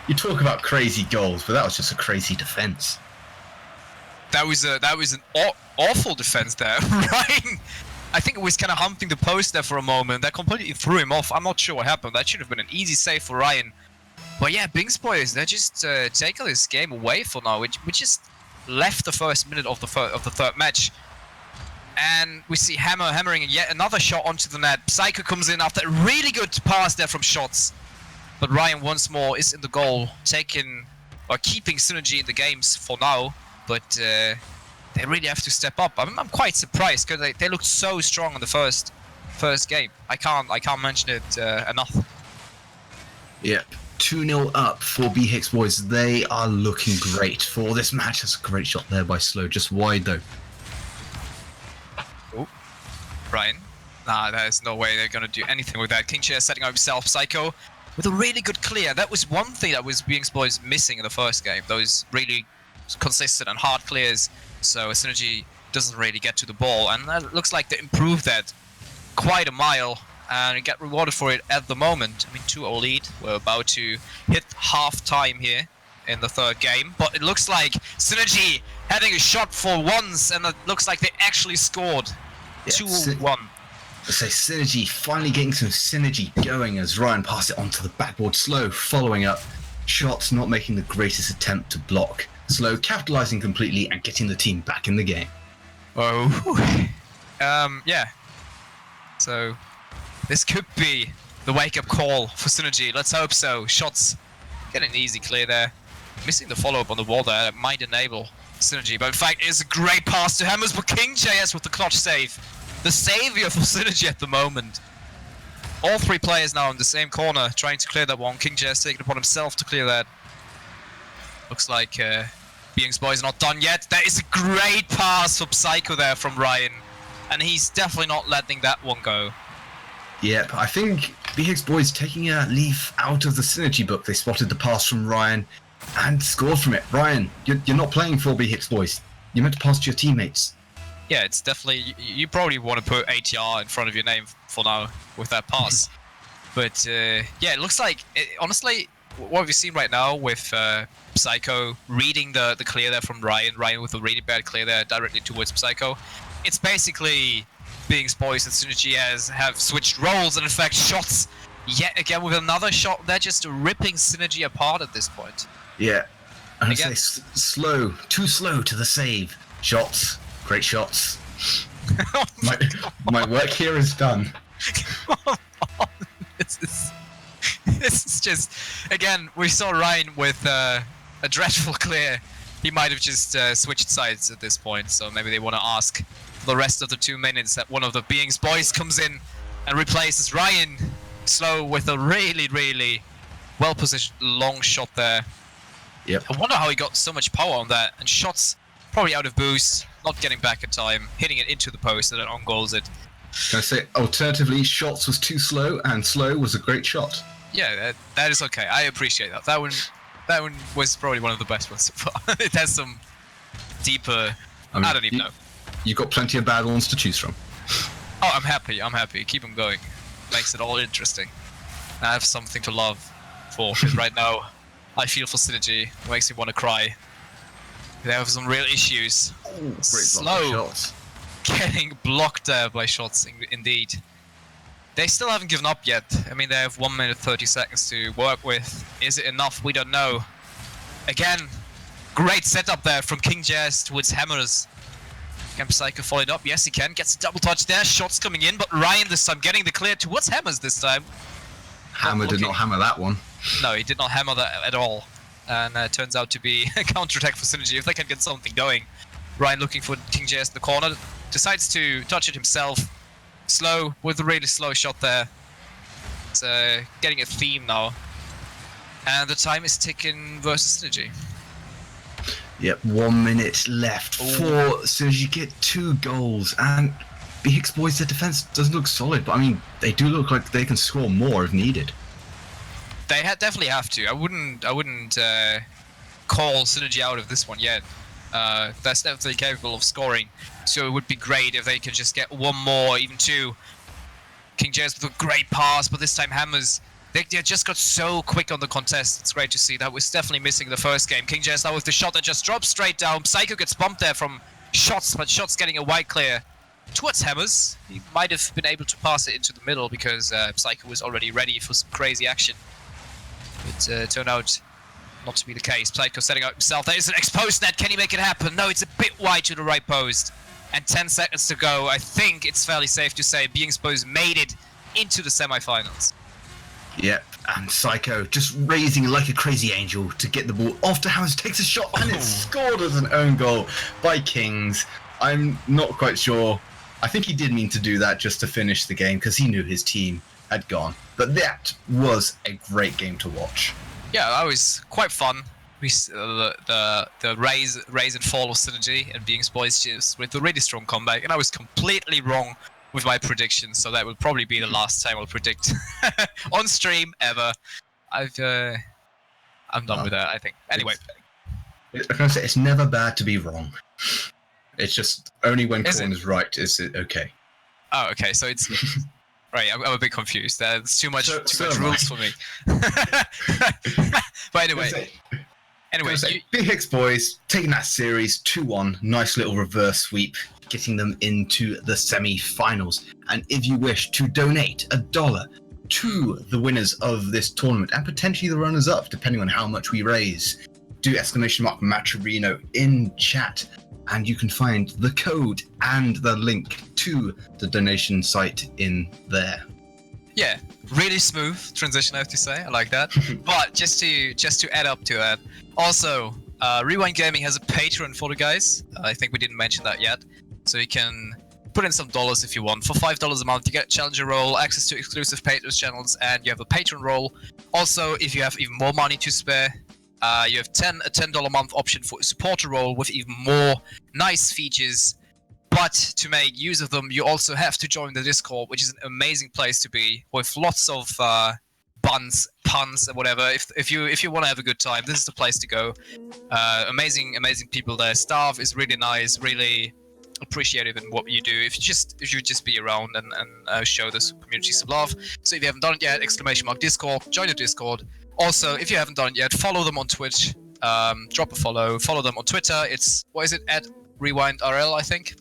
Speaker 1: you talk about crazy goals, but that was just a crazy defense.
Speaker 2: That was an awful defense there. Ryan I think it was kind of humping the post there for a moment. That completely threw him off. I'm not sure what happened. That should have been an easy save for Ryan. But yeah, Bings boys, they're just taking this game away for now. We just left the first minute of the third match. And we see Hammer hammering yet another shot onto the net. Psycho comes in after a really good pass there from Shots. But Ryan once more is in the goal, keeping Synergy in the games for now. But they really have to step up. I'm quite surprised because they looked so strong in the first game. I can't mention it enough.
Speaker 1: Yep. 2-0 up for BHIX boys. They are looking great for this match. That's a great shot there by Slow, just wide though.
Speaker 2: Oh, Ryan. Nah, there's no way they're gonna do anything with that. KingChair setting up himself, Psycho, with a really good clear. That was one thing that was BHIX boys missing in the first game. Those really consistent and hard clears, so Synergy doesn't really get to the ball. And it looks like they improved that quite a mile. And get rewarded for it at the moment. I mean, 2-0 lead. We're about to hit half time here in the third game. But it looks like Synergy having a shot for once, and it looks like they actually scored.
Speaker 1: Yeah,
Speaker 2: 2-1.
Speaker 1: So Synergy finally getting some synergy going as Ryan passed it onto the backboard. Slow following up. Shots not making the greatest attempt to block. Slow capitalizing completely and getting the team back in the game.
Speaker 2: Oh. Yeah. So this could be the wake-up call for Synergy. Let's hope so. Shots getting an easy clear there. Missing the follow-up on the wall there. That might enable Synergy. But in fact, it's a great pass to Hammers. But KingJS with the clutch save. The savior for Synergy at the moment. All three players now in the same corner trying to clear that one. KingJS taking it upon himself to clear that. Looks like BHIX boys are not done yet. That is a great pass for Psycho there from Ryan. And he's definitely not letting that one go.
Speaker 1: Yep, I think BHIX boys taking a leaf out of the synergy book. They spotted the pass from Ryan and scored from it. Ryan, you're not playing for BHIX boys. You're meant to pass to your teammates.
Speaker 2: Yeah, it's definitely... You probably want to put ATR in front of your name for now with that pass. But yeah, it looks like... honestly, what we've seen right now with Psycho reading the clear there from Ryan. Ryan with a really bad clear there directly towards Psycho. It's basically... BHIX boys and Synergy have switched roles, and in fact Shots yet again with another shot. They're just ripping Synergy apart at this point.
Speaker 1: Yeah, and
Speaker 2: again,
Speaker 1: I say slow, too slow to the save. Shots, great shots. my work here is done.
Speaker 2: Come on. This is just, again, we saw Ryan with a dreadful clear. He might have just switched sides at this point, so maybe they want to ask the rest of the 2 minutes that one of the BHIX boys comes in and replaces Ryan. Slow with a really well positioned long shot there.
Speaker 1: Yep.
Speaker 2: I wonder how he got so much power on that, and Shots probably out of boost, not getting back in time, hitting it into the post and then on goals it.
Speaker 1: Can I say alternatively Shots was too slow and Slow was a great shot?
Speaker 2: Yeah, that is okay. I appreciate that. That one was probably one of the best ones so far. It has some deeper... I don't even know.
Speaker 1: You've got plenty of bad ones to choose from.
Speaker 2: Oh, I'm happy. Keep them going. Makes it all interesting. I have something to love for, because right now I feel for Synergy. It makes me want to cry. They have some real issues.
Speaker 1: Ooh, great
Speaker 2: Slow
Speaker 1: shots.
Speaker 2: getting blocked there by Shots, indeed. They still haven't given up yet. I mean, they have 1 minute 30 seconds to work with. Is it enough? We don't know. Again, great setup there from KingJS towards Hammers. Can Psycho follow it up? Yes, he can. Gets a double touch there. Shots coming in, but Ryan this time getting the clear towards Hammers this time.
Speaker 1: Hammer did not hammer that one.
Speaker 2: No, he did not hammer that at all. And turns out to be a counter-attack for Synergy if they can get something going. Ryan looking for KingJS in the corner. Decides to touch it himself. Slow with a really slow shot there. It's getting a theme now. And the time is ticking versus Synergy.
Speaker 1: Yep, 1 minute left for Synergy get 2 goals, and BHIX boys, their defense doesn't look solid, but I mean, they do look like they can score more if needed.
Speaker 2: They definitely have to. I wouldn't call Synergy out of this one yet. That's definitely capable of scoring, so it would be great if they could just get 1 more, even 2. KingJS with a great pass, but this time Hammers, they just got so quick on the contest. It's great to see. That was definitely missing the first game. KingJS now with the shot that just drops straight down. Psycho gets bumped there from Shots, but Shots getting a wide clear. towards Hammers. He might have been able to pass it into the middle because Psycho was already ready for some crazy action. It turned out not to be the case. Psycho setting up himself. There is an exposed net. Can he make it happen? No, it's a bit wide to the right post. And 10 seconds to go. I think it's fairly safe to say Being Exposed made it into the semifinals.
Speaker 1: Yep, and Psycho just raising like a crazy angel to get the ball off to Hammers, takes a shot, and it's scored as an own goal by Kings. I'm not quite sure. I think he did mean to do that just to finish the game because he knew his team had gone. But that was a great game to watch.
Speaker 2: Yeah, that was quite fun. We the raise and fall of Synergy and Being Exposed just with a really strong comeback, and I was completely wrong with my predictions, so that will probably be the last time I'll predict on stream ever. I'm done with that, I think. Anyway.
Speaker 1: Like I say, it's never bad to be wrong. It's just only when
Speaker 2: Is
Speaker 1: Corn
Speaker 2: it?
Speaker 1: is right is it okay.
Speaker 2: Oh, okay, so it's... Right, I'm a bit confused. There's too much
Speaker 1: So am I.
Speaker 2: rules for me. But anyway,
Speaker 1: Big Hicks boys taking that series 2-1, nice little reverse sweep, getting them into the semi-finals. And if you wish to donate $1 to the winners of this tournament and potentially the runners-up, depending on how much we raise, do !Matcherino in chat, and you can find the code and the link to the donation site in there.
Speaker 2: yeah, really smooth transition, I have to say. I like that. But just to add up to that, also, Rewind Gaming has a Patreon for the guys. I think we didn't mention that yet. So you can put in some dollars if you want. For $5 a month, you get a Challenger role, access to exclusive Patreon channels, and you have a Patreon role. Also, if you have even more money to spare, you have a $10 a month option for a supporter role with even more nice features. But to make use of them, you also have to join the Discord, which is an amazing place to be, with lots of puns, and whatever. If you want to have a good time, this is the place to go. Amazing people there. Staff is really nice, really appreciative in what you do. If you just be around and show this community some love. So if you haven't done it yet, !Discord, join the Discord. Also, if you haven't done it yet, follow them on Twitch. Drop a follow. Follow them on Twitter. It's at RewindRL, I think.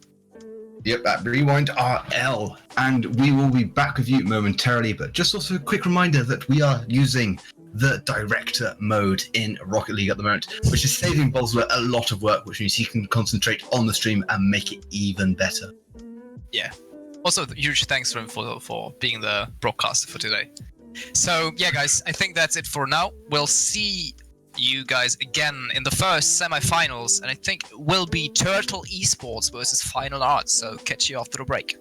Speaker 1: Yep, at RewindRL. And we will be back with you momentarily, but just also a quick reminder that we are using the director mode in Rocket League at the moment, which is saving Boswell a lot of work, which means he can concentrate on the stream and make it even better.
Speaker 2: Yeah. Also, huge thanks to him for being the broadcaster for today. So, yeah, guys, I think that's it for now. We'll see you guys again in the first semi-finals, and I think it will be Turtle Esports versus Final Arts, so catch you after the break.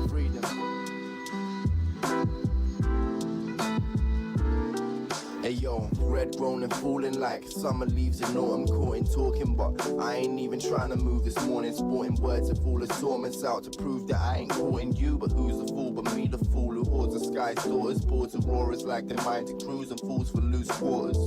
Speaker 7: Freedom. Hey yo, red grown and falling like summer leaves in autumn, caught in talking, but I ain't even trying to move this morning. Sporting words of all assortments out to prove that I ain't caught in you. But who's the fool but me, the fool who hoards the sky's daughters, boards aurorias like they're mine to cruise and falls for loose quarters.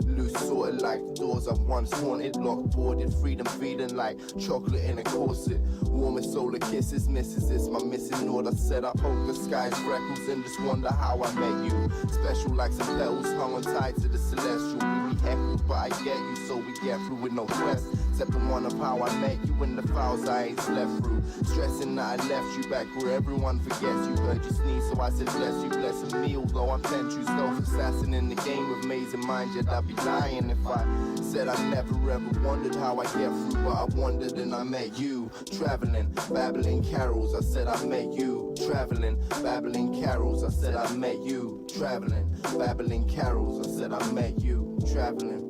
Speaker 7: Loose sorted like the doors I've once haunted, locked, boarded, freedom feeding like chocolate in a corset. Warmest solar kisses, misses this my missing order. Set up, hope the sky's freckles and just wonder how I met you. Special like some petals hung on tied to the celestial. We be heckled, but I get you, so we get through with no quest. Except the one of how I met you and the fouls I ain't slept through. Stressing that I left you back where everyone forgets you. Heard you sneeze, so I said bless you, blessing me. Although I'm centuries self-assassin in the game with maze in mind, yet I'd be lying if I said I never ever wondered how I get through. But I wondered and I met you. Traveling, babbling carols, I said I met you. Traveling, babbling carols, I said I met you. Traveling, babbling carols, I said I met you. Traveling.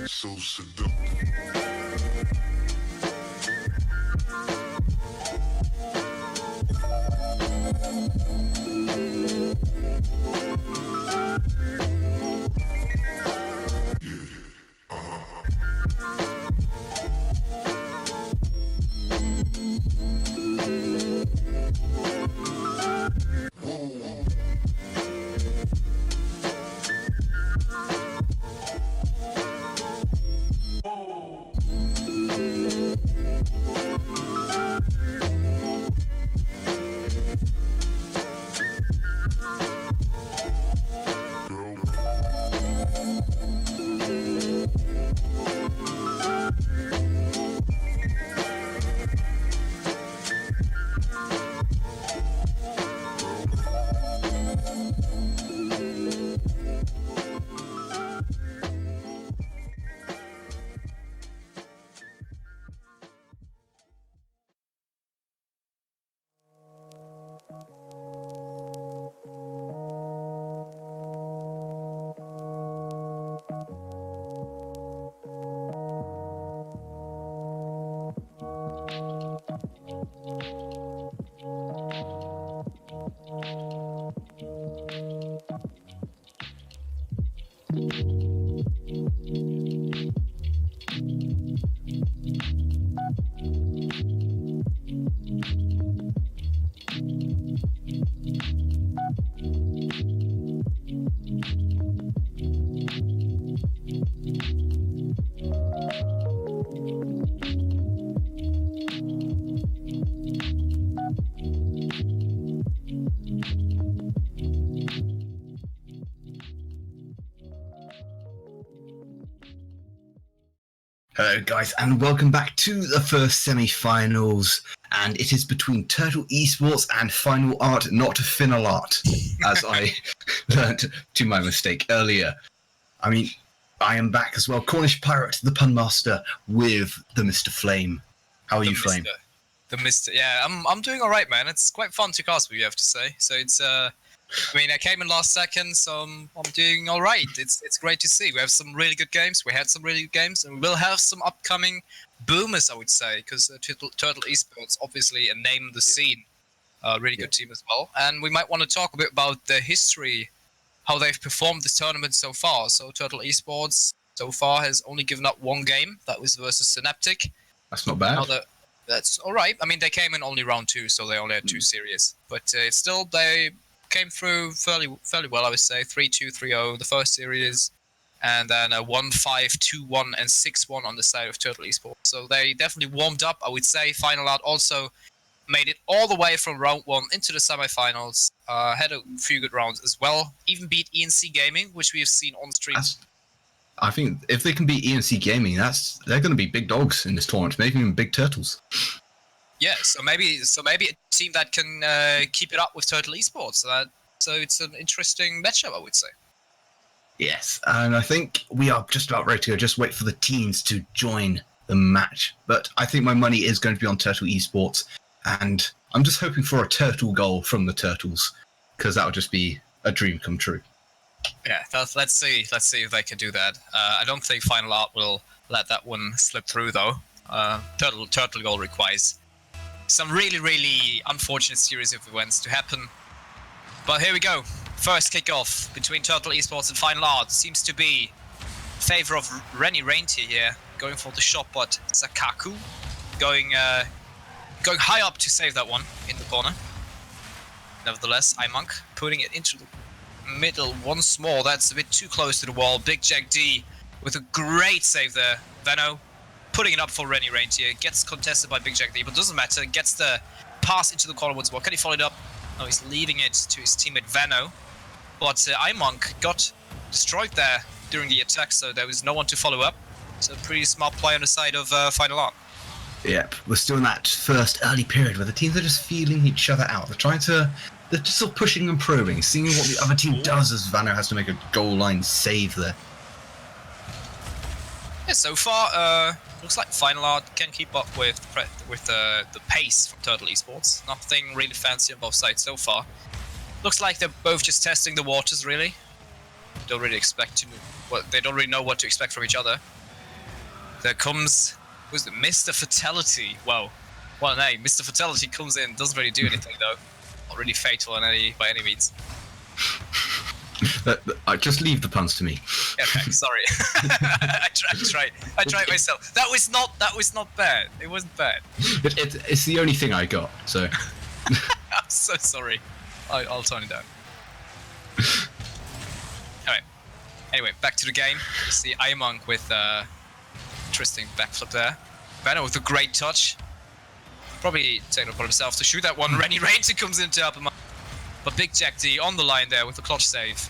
Speaker 8: So seductive.
Speaker 1: Hello guys and welcome back to the first semi-finals, and it is between Turtle Esports and Final Art, not Final Art, as I learnt to my mistake earlier. I mean, I am back as well, Cornish Pirate, the Pun Master, with the Mr. Flame. How are you, Flame?
Speaker 2: The Mr. Yeah, I'm doing alright, man. It's quite fun to cast with you, have to say. So it's I mean, I came in last second, so I'm doing all right. It's great to see. We have some really good games. We had some really good games, and we'll have some upcoming boomers, I would say, because Turtle Esports, obviously, a name of the scene, really good team as well. And we might want to talk a bit about the history, how they've performed this tournament so far. So Turtle Esports, so far has only given up one game. That was versus Synaptic.
Speaker 1: That's not bad.
Speaker 2: That's all right. I mean, they came in only round 2, so they only had 2 series. But still, they came through fairly well, I would say. 3-2, 3-0 the first series, and then a 1-5, 2-1, and 6-1 on the side of Turtle Esports. So they definitely warmed up, I would say. Final Art also made it all the way from round 1 into the semifinals. Had a few good rounds as well. Even beat ENC Gaming, which we have seen on stream.
Speaker 1: I think if they can beat ENC Gaming, they're going to be big dogs in this tournament, making them big turtles.
Speaker 2: Yeah, so maybe a team that can keep it up with Turtle Esports. So it's an interesting matchup, I would say.
Speaker 1: Yes, and I think we are just about ready to go. Just wait for the teams to join the match. But I think my money is going to be on Turtle Esports, and I'm just hoping for a turtle goal from the Turtles, because that would just be a dream come true.
Speaker 2: Yeah, let's see if they can do that. I don't think Final Art will let that one slip through, though. Turtle goal requires some really unfortunate series of events to happen. But here we go. First kickoff between Turtle Esports and Final Art seems to be in favor of Rennie Reintier here, going for the shot, but Sakaku going high up to save that one in the corner. Nevertheless, iMonk putting it into the middle once more. That's a bit too close to the wall. Big Jack D with a great save there. Veno putting it up for Rennie Reintier. Gets contested by Big Jack D, but doesn't matter. Gets the pass into the corner once more. Can he follow it up? No, he's leaving it to his teammate Veno. But iMonk got destroyed there during the attack, so there was no one to follow up. So pretty smart play on the side of Final Art.
Speaker 1: Yep, we're still in that first early period where the teams are just feeling each other out. They're just sort of pushing and probing, seeing what the other team does as Vano has to make a goal line save there.
Speaker 2: Yeah, so far, looks like Final Art can keep up with the pace from Turtle Esports. Nothing really fancy on both sides so far. Looks like they're both just testing the waters, really. They don't really know what to expect from each other. There comes, who's it, Mr. Fatality. Wow, what a name. Mr. Fatality comes in, doesn't really do anything though. Not really fatal by any means.
Speaker 1: Just leave the puns to me.
Speaker 2: Okay, sorry. I tried myself. That was not bad. It wasn't bad.
Speaker 1: It's the only thing I got, so.
Speaker 2: I'm so sorry. I'll tone it down. Alright. Anyway, back to the game. You see iMonk with interesting backflip there. Banner with a great touch. Probably taking it upon himself to shoot that one. Rennie Reintier comes in to help him out. But Big Jack D on the line there with a clutch save.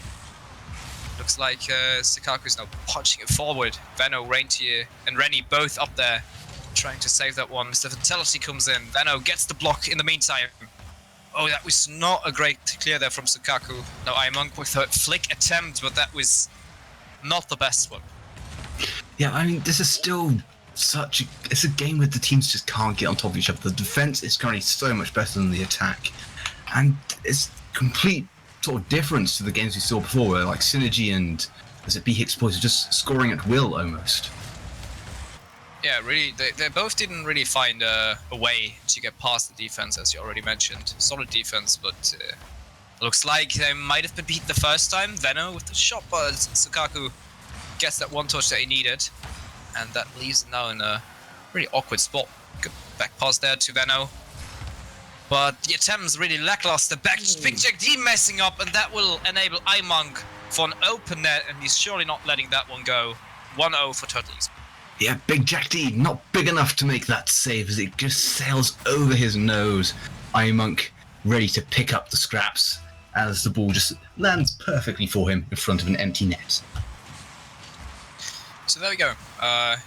Speaker 2: Looks like Sakaku's now punching it forward. Veno, Reintier, and Rennie both up there trying to save that one. Mr. Fatality comes in. Veno gets the block in the meantime. Oh, that was not a great clear there from Sakaku. No, iMonk with a flick attempt, but that was not the best one.
Speaker 1: Yeah, I mean, this is still it's a game where the teams just can't get on top of each other. The defense is currently so much better than the attack. And it's complete sort of difference to the games we saw before, where like Synergy and B-Hix Boys are just scoring at will almost.
Speaker 2: Yeah, really, they both didn't really find a way to get past the defense, as you already mentioned. Solid defense, but looks like they might have been beaten the first time. Veno with the shot, but Sakaku gets that one touch that he needed, and that leaves him now in a really awkward spot. Good back pass there to Veno. But the attempt's really lackluster. Big Jack D messing up, and that will enable iMonk for an open net, and he's surely not letting that one go. 1-0 for Turtle Esports.
Speaker 1: Yeah, Big Jack D, not big enough to make that save as it just sails over his nose. iMonk ready to pick up the scraps as the ball just lands perfectly for him in front of an empty net.
Speaker 2: So there we go. A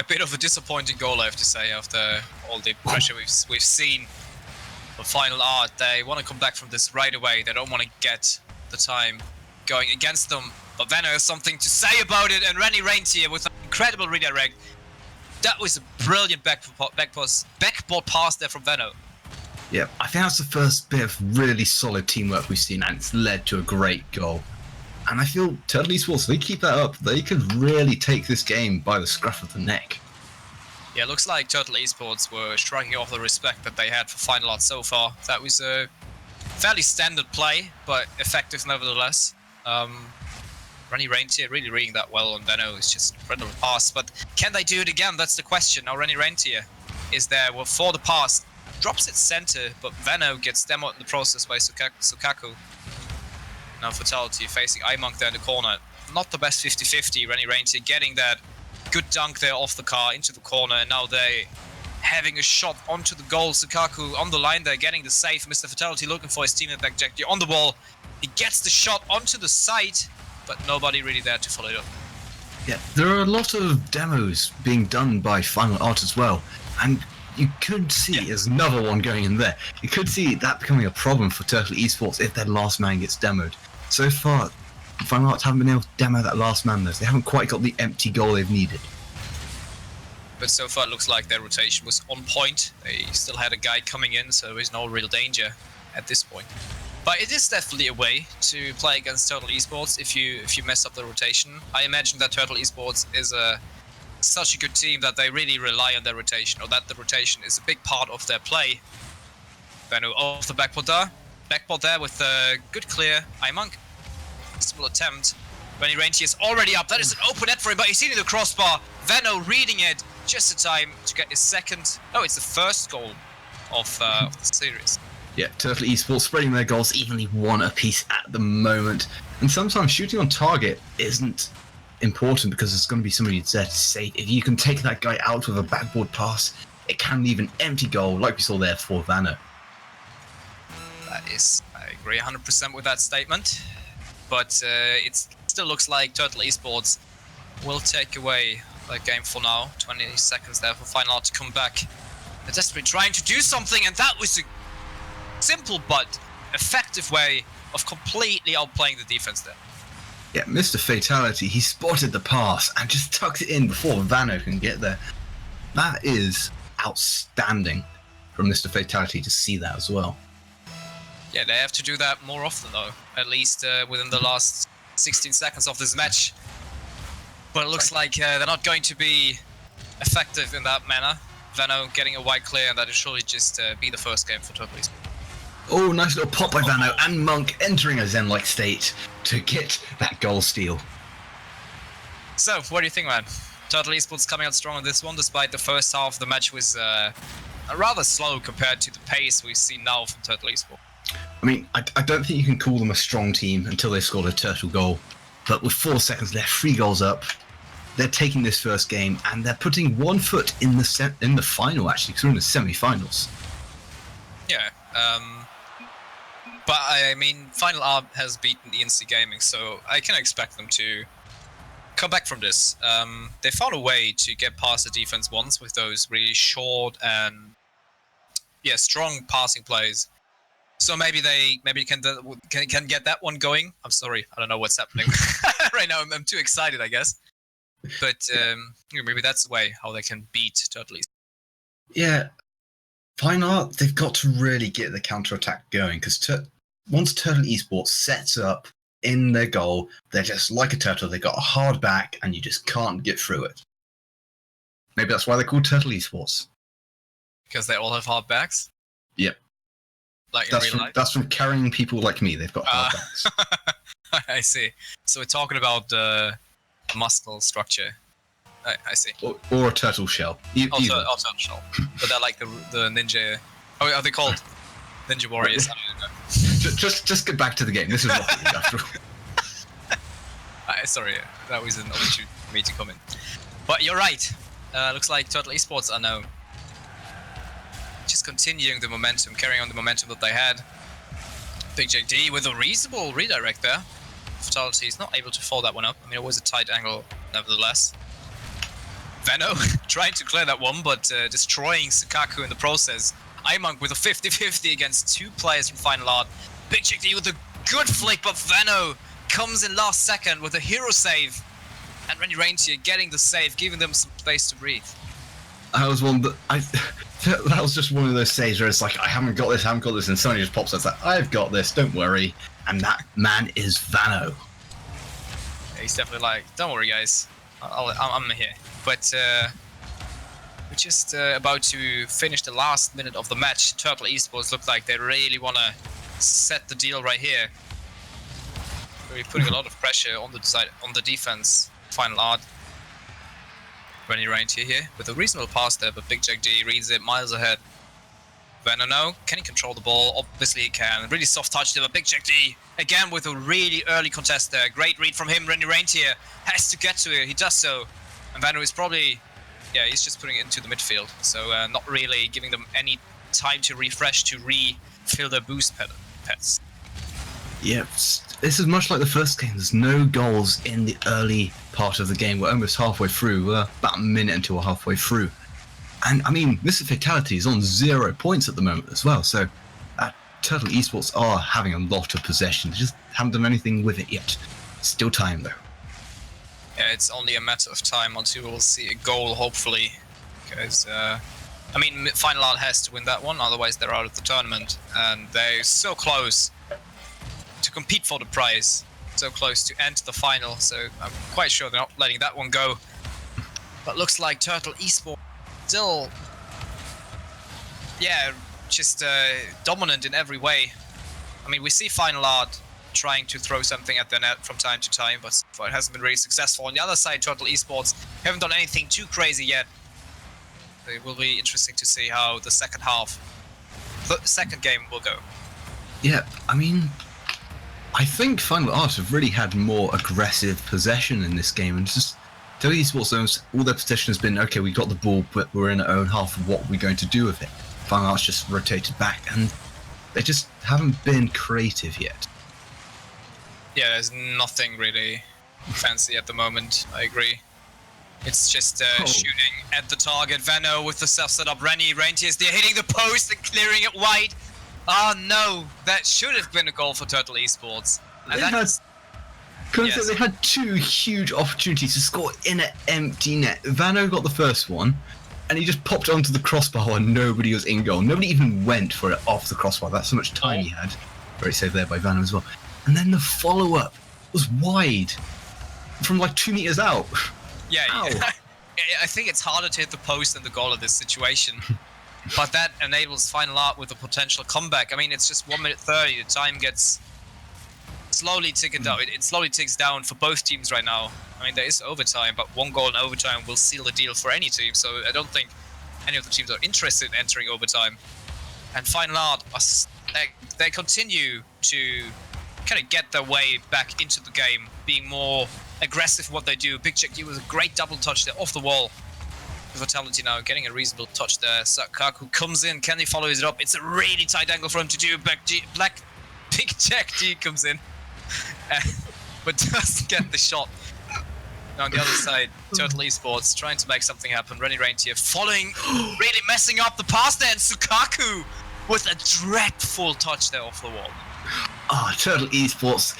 Speaker 2: bit of a disappointing goal, I have to say, after all the pressure we've seen. For Final Art, they want to come back from this right away. They don't want to get the time going against them. But Veno has something to say about it, and Rennie Reintier with an incredible redirect. That was a brilliant backboard pass there from Veno.
Speaker 1: Yeah, I think that's the first bit of really solid teamwork we've seen, and it's led to a great goal. And I feel Turtle Esports, if they keep that up, they could really take this game by the scruff of the neck.
Speaker 2: Yeah, it looks like Turtle Esports were striking off the respect that they had for Final Art so far. That was a fairly standard play, but effective nevertheless. Rennie Reintier really reading that well, and Venno is just incredible pass. But can they do it again? That's the question. Now Rennie Reintier is there for the pass, drops it center, but Venno gets demoed in the process by Sukaku. Now Fatality facing iMonk there in the corner. Not the best 50-50. Rennie Reintier getting that good dunk there off the car into the corner, and now they having a shot onto the goal. Sukaku on the line there, getting the save. Mr. Fatality looking for his teammate back, Jack on the wall. He gets the shot onto the side, but nobody really there to follow it up.
Speaker 1: Yeah, there are a lot of demos being done by Final Art as well, and you could see there's another one going in there. You could see that becoming a problem for Turtle Esports if their last man gets demoed. So far, Final Art haven't been able to demo that last man though. They haven't quite got the empty goal they've needed.
Speaker 2: But so far it looks like their rotation was on point. They still had a guy coming in, so there's no real danger at this point. But it is definitely a way to play against Turtle Esports if you mess up the rotation. I imagine that Turtle Esports is such a good team that they really rely on their rotation, or that the rotation is a big part of their play. Venno off the backboard there with a good clear. iMonk, small attempt. Rennie Reintier is already up. That is an open net for him, but he's hitting the crossbar. Venno reading it just in time to get his second. No, it's the first goal of the series.
Speaker 1: Yeah, Turtle Esports spreading their goals evenly, one apiece at the moment. And sometimes shooting on target isn't important because there's going to be somebody there to save. If you can take that guy out with a backboard pass, it can leave an empty goal like we saw there for Venno.
Speaker 2: That is, I agree 100% with that statement. But it still looks like Turtle Esports will take away that game for now. 20 seconds there for Final Art to come back. They're desperately trying to do something, and that was a simple but effective way of completely outplaying the defense there.
Speaker 1: Yeah, Mr. Fatality, he spotted the pass and just tucked it in before Venno can get there. That is outstanding from Mr. Fatality to see that as well.
Speaker 2: Yeah, they have to do that more often though, at least within the last 16 seconds of this match. But it looks like they're not going to be effective in that manner. Venno getting a wide clear, and that will surely just be the first game for Turtle Esports.
Speaker 1: Oh, nice little pop by Venno, and Monk entering a Zen-like state to get that goal steal.
Speaker 2: So, what do you think, man? Turtle Esports coming out strong on this one, despite the first half of the match was rather slow compared to the pace we see now from Turtle Esports.
Speaker 1: I mean, I don't think you can call them a strong team until they scored a Turtle goal. But with 4 seconds left, 3 goals up, they're taking this first game, and they're putting one foot in the final, actually, because we're in the semi-finals.
Speaker 2: Yeah, but I mean, Final Art has beaten ENC Gaming, so I can expect them to come back from this. They found a way to get past the defense once with those really short and strong passing plays. So maybe they can get that one going. I'm sorry, I don't know what's happening right now. I'm too excited, I guess. But maybe that's the way how they can beat Turtle Esports.
Speaker 1: Yeah, Final Art, they've got to really get the counter-attack going, because once Turtle Esports sets up in their goal, they're just like a turtle. They've got a hard back, and you just can't get through it. Maybe that's why they're called Turtle Esports.
Speaker 2: Because they all have hard backs?
Speaker 1: Yep.
Speaker 2: Like in real life?
Speaker 1: That's from carrying people like me. They've got hard backs.
Speaker 2: I see. So we're talking about the muscle structure. I see.
Speaker 1: Or a turtle shell.
Speaker 2: Also turtle shell. But they're like the ninja... Oh, are they called? Ninja Warriors. I don't know.
Speaker 1: Just get back to the game. This is what we after all.
Speaker 2: Sorry, that was an opportunity for me to come in. But you're right. Looks like Turtle Esports are now just continuing the momentum, carrying on the momentum that they had. Big JD with a reasonable redirect there. Fatality is not able to follow that one up. I mean, it was a tight angle, nevertheless. Venno trying to clear that one, but destroying Sukaku in the process. iMonk with a 50-50 against 2 players from Final Art. Big JD with a good flick, but Venno comes in last second with a hero save. And Rennie Reintier getting the save, giving them some space to breathe.
Speaker 1: That was just one of those saves where it's like, I haven't got this, and somebody just pops up and says, I've got this, don't worry. And that man is Venno.
Speaker 2: He's definitely like, don't worry guys, I'm here. But we're just about to finish the last minute of the match. Turtle Esports look like they really want to set the deal right here. We're putting a lot of pressure on the defense. Final Art. Rennie Reintier here with a reasonable pass there, but Big Jack D reads it miles ahead. Venano, can he control the ball? Obviously he can. Really soft touch there, but Big Jack D again with a really early contest there. Great read from him. Rennie Reintier has to get to it. He does so. And Venano is probably, yeah, he's just putting it into the midfield. So not really giving them any time to refresh, to refill their boost pets.
Speaker 1: Yeah, this is much like the first game. There's no goals in the early part of the game. We're almost halfway through. We're about a minute until we're halfway through. And I mean, Mr. Fatality is on 0 points at the moment as well. So Turtle Esports are having a lot of possession. They just haven't done anything with it yet. Still time though.
Speaker 2: Yeah, it's only a matter of time until we'll see a goal, hopefully. Because, I mean, Final Art has to win that one, otherwise they're out of the tournament. And they're so close to compete for the prize, so close to enter the final, so I'm quite sure they're not letting that one go. But looks like Turtle Esports still, yeah, just dominant in every way. I mean, we see Final Art trying to throw something at the net from time to time, but so far it hasn't been really successful. On the other side, Turtle Esports haven't done anything too crazy yet. It will be interesting to see how the second game will go.
Speaker 1: Yeah, I mean, I think Final Art have really had more aggressive possession in this game, and just Turtle Esports, all their possession has been, okay, we got the ball, but we're in our own half of what we're going to do with it. Final Art's just rotated back, and they just haven't been creative yet.
Speaker 2: Yeah, there's nothing really fancy at the moment, I agree. It's just shooting at the target. Vano with the self-set-up. Rennie Reintier there hitting the post and clearing it wide. Oh no, that should have been a goal for Turtle Esports. And
Speaker 1: They had 2 huge opportunities to score in an empty net. Vano got the first one, and he just popped onto the crossbar and nobody was in goal. Nobody even went for it off the crossbar. That's how much time he had. Great save there by Vano as well. And then the follow-up was wide, from like 2 meters out.
Speaker 2: Yeah, I think it's harder to hit the post than the goal in this situation. But that enables Final Art with a potential comeback. I mean, it's just 1 minute 30. The time gets slowly ticking down. It slowly ticks down for both teams right now. I mean, there is overtime, but 1 goal in overtime will seal the deal for any team. So I don't think any of the teams are interested in entering overtime. And Final Art, they continue to kind of get their way back into the game, being more aggressive in what they do. Big Jack D was a great double touch there off the wall. Fatality now getting a reasonable touch there. Sakaku comes in. Can he follow it up? It's a really tight angle for him to do. Big Jack D comes in, but doesn't get the shot. Now on the other side, Turtle Esports trying to make something happen. Rennie Reintier following, really messing up the pass there, and Sukaku with a dreadful touch there off the wall.
Speaker 1: Turtle Esports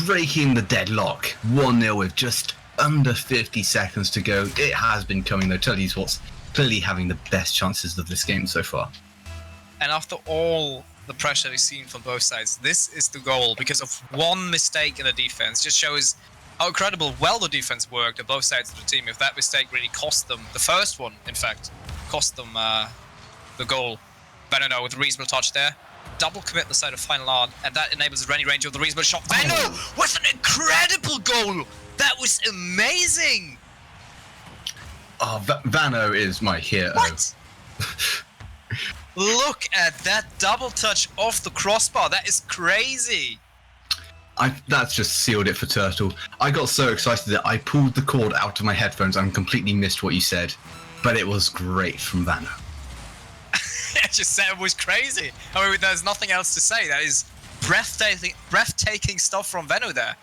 Speaker 1: breaking the deadlock. 1-0 with just under 50 seconds to go. It has been coming though. Turtle Esports clearly having the best chances of this game so far.
Speaker 2: And after all the pressure we've seen from both sides, this is the goal because of one mistake in the defense. Just shows how incredible well the defense worked on both sides of the team. If that mistake really cost them, the first one, in fact, cost them the goal. Venano with a reasonable touch there. Double commit the side of Final Art, and that enables Rennie Reintier with a reasonable shot. Vano with an incredible goal! That was amazing!
Speaker 1: Vano is my hero.
Speaker 2: What? Look at that double touch off the crossbar. That is crazy.
Speaker 1: That's just sealed it for Turtle. I got so excited that I pulled the cord out of my headphones and completely missed what you said. But it was great from Vano.
Speaker 2: I just said it was crazy. I mean, there's nothing else to say. That is breathtaking stuff from Vano there.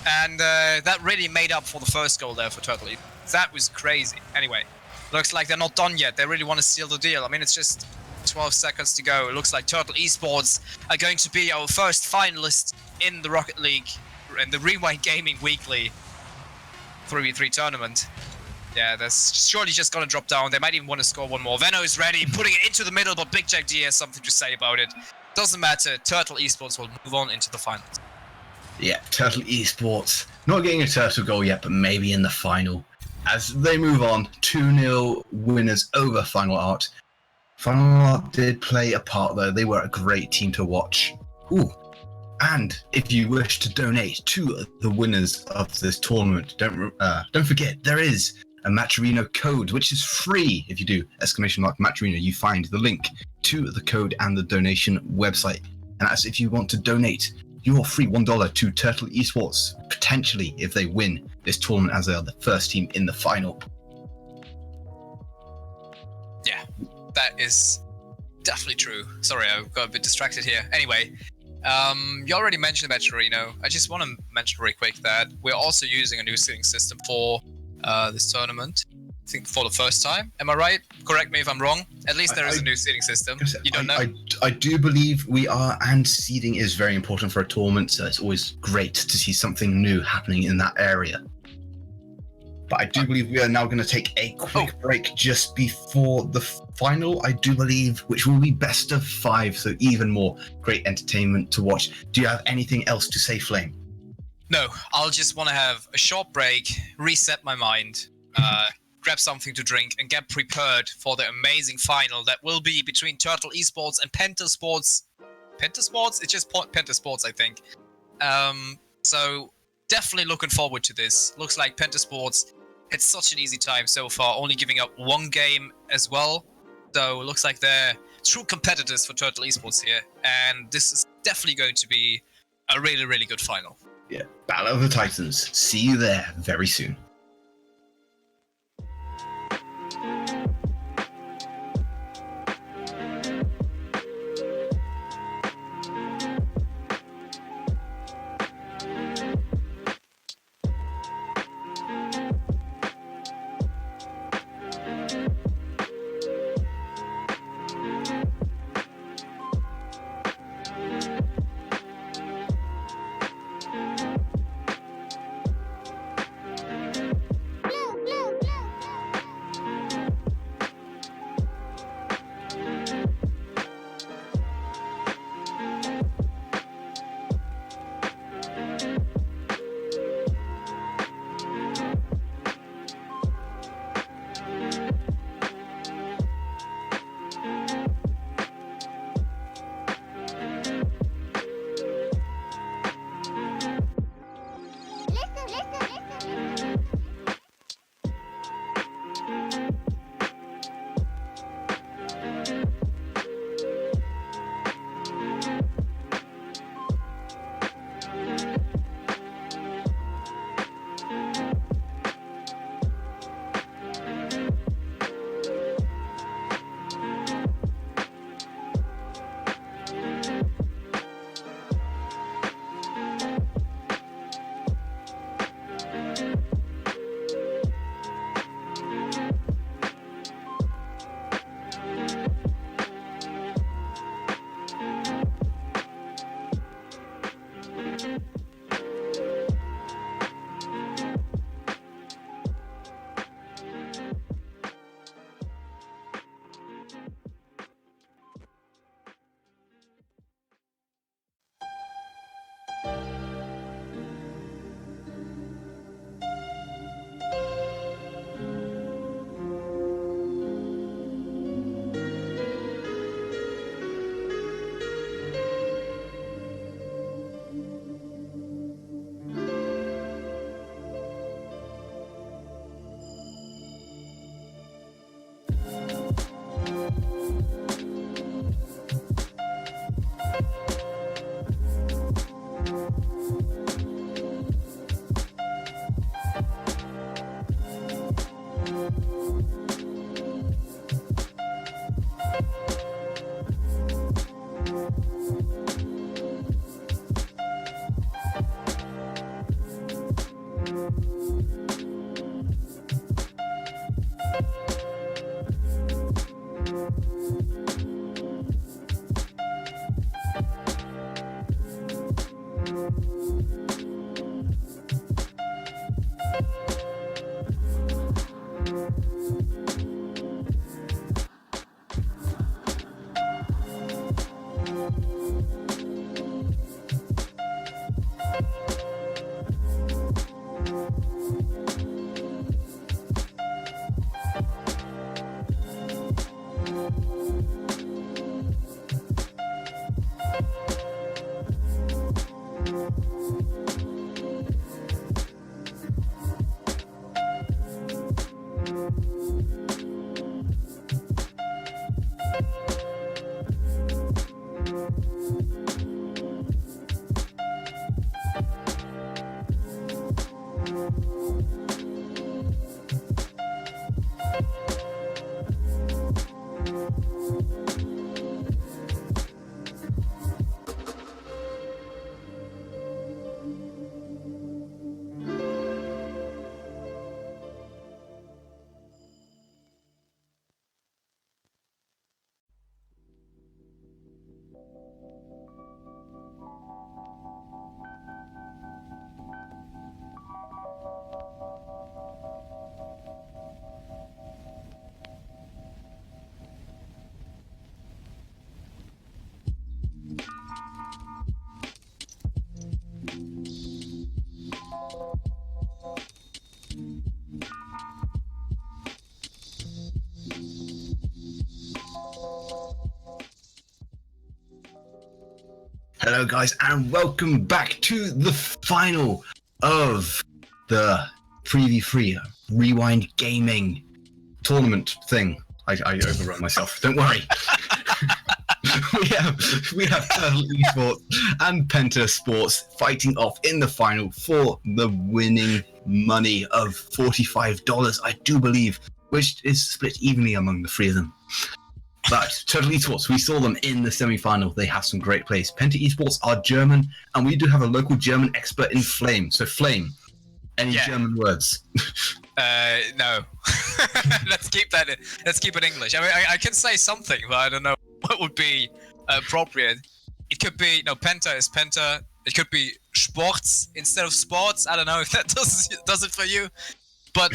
Speaker 2: And that really made up for the first goal there for Turtle. That was crazy. Anyway, looks like they're not done yet. They really want to seal the deal. I mean, it's just 12 seconds to go. It looks like Turtle Esports are going to be our first finalists in the Rocket League and the Rewind Gaming Weekly 3v3 tournament. Yeah, they're surely just going to drop down. They might even want to score one more. Veno is ready, putting it into the middle, but Big Jack D has something to say about it. Doesn't matter. Turtle Esports will move on into the finals.
Speaker 1: Yeah, Turtle Esports not getting a Turtle goal yet, but maybe in the final. As they move on, 2-0 winners over Final Art. Final Art did play a part though. They were a great team to watch. Ooh, And if you wish to donate to the winners of this tournament, don't forget there is a Matcherino code, which is free. If you do !Matcherino, you find the link to the code and the donation website. And that's if you want to donate your free $1 to Turtle Esports, potentially if they win this tournament as they are the first team in the final.
Speaker 2: Yeah, that is definitely true. Sorry, I got a bit distracted here. Anyway, you already mentioned Matcherino. I just want to mention very quick that we're also using a new seeding system for this tournament. I think for the first time. Am I right? Correct me if I'm wrong. At least there is a new seeding system. You don't know?
Speaker 1: I do believe we are, and seeding is very important for a tournament, so it's always great to see something new happening in that area. But I do believe we are now going to take a quick break just before the final, I do believe, which will be best of 5, so even more great entertainment to watch. Do you have anything else to say, Flame?
Speaker 2: No, I'll just want to have a short break, reset my mind, grab something to drink, and get prepared for the amazing final that will be between Turtle Esports and Pentasports. Pentasports? It's just Pentasports, I think. So definitely looking forward to this. Looks like Pentasports had such an easy time so far, only giving up 1 game as well. So it looks like they're true competitors for Turtle Esports here. And this is definitely going to be a really, really good final.
Speaker 1: Yeah, Battle of the Titans. See you there very soon. Hello, guys, and welcome back to the final of the Preview Free Rewind Gaming tournament thing. I overrun myself. Don't worry. we have Turtle Esports and Penta Sports fighting off in the final for the winning money of $45, I do believe, which is split evenly among the three of them. But Turtle Esports, we saw them in the semi-final. They have some great plays. Penta Esports are German, and we do have a local German expert in Flame. So Flame, any German words?
Speaker 2: No. Let's keep that. Let's keep it English. I mean, I can say something, but I don't know what would be appropriate. It could be Penta is Penta. It could be Sports instead of sports. I don't know if that does it for you, but.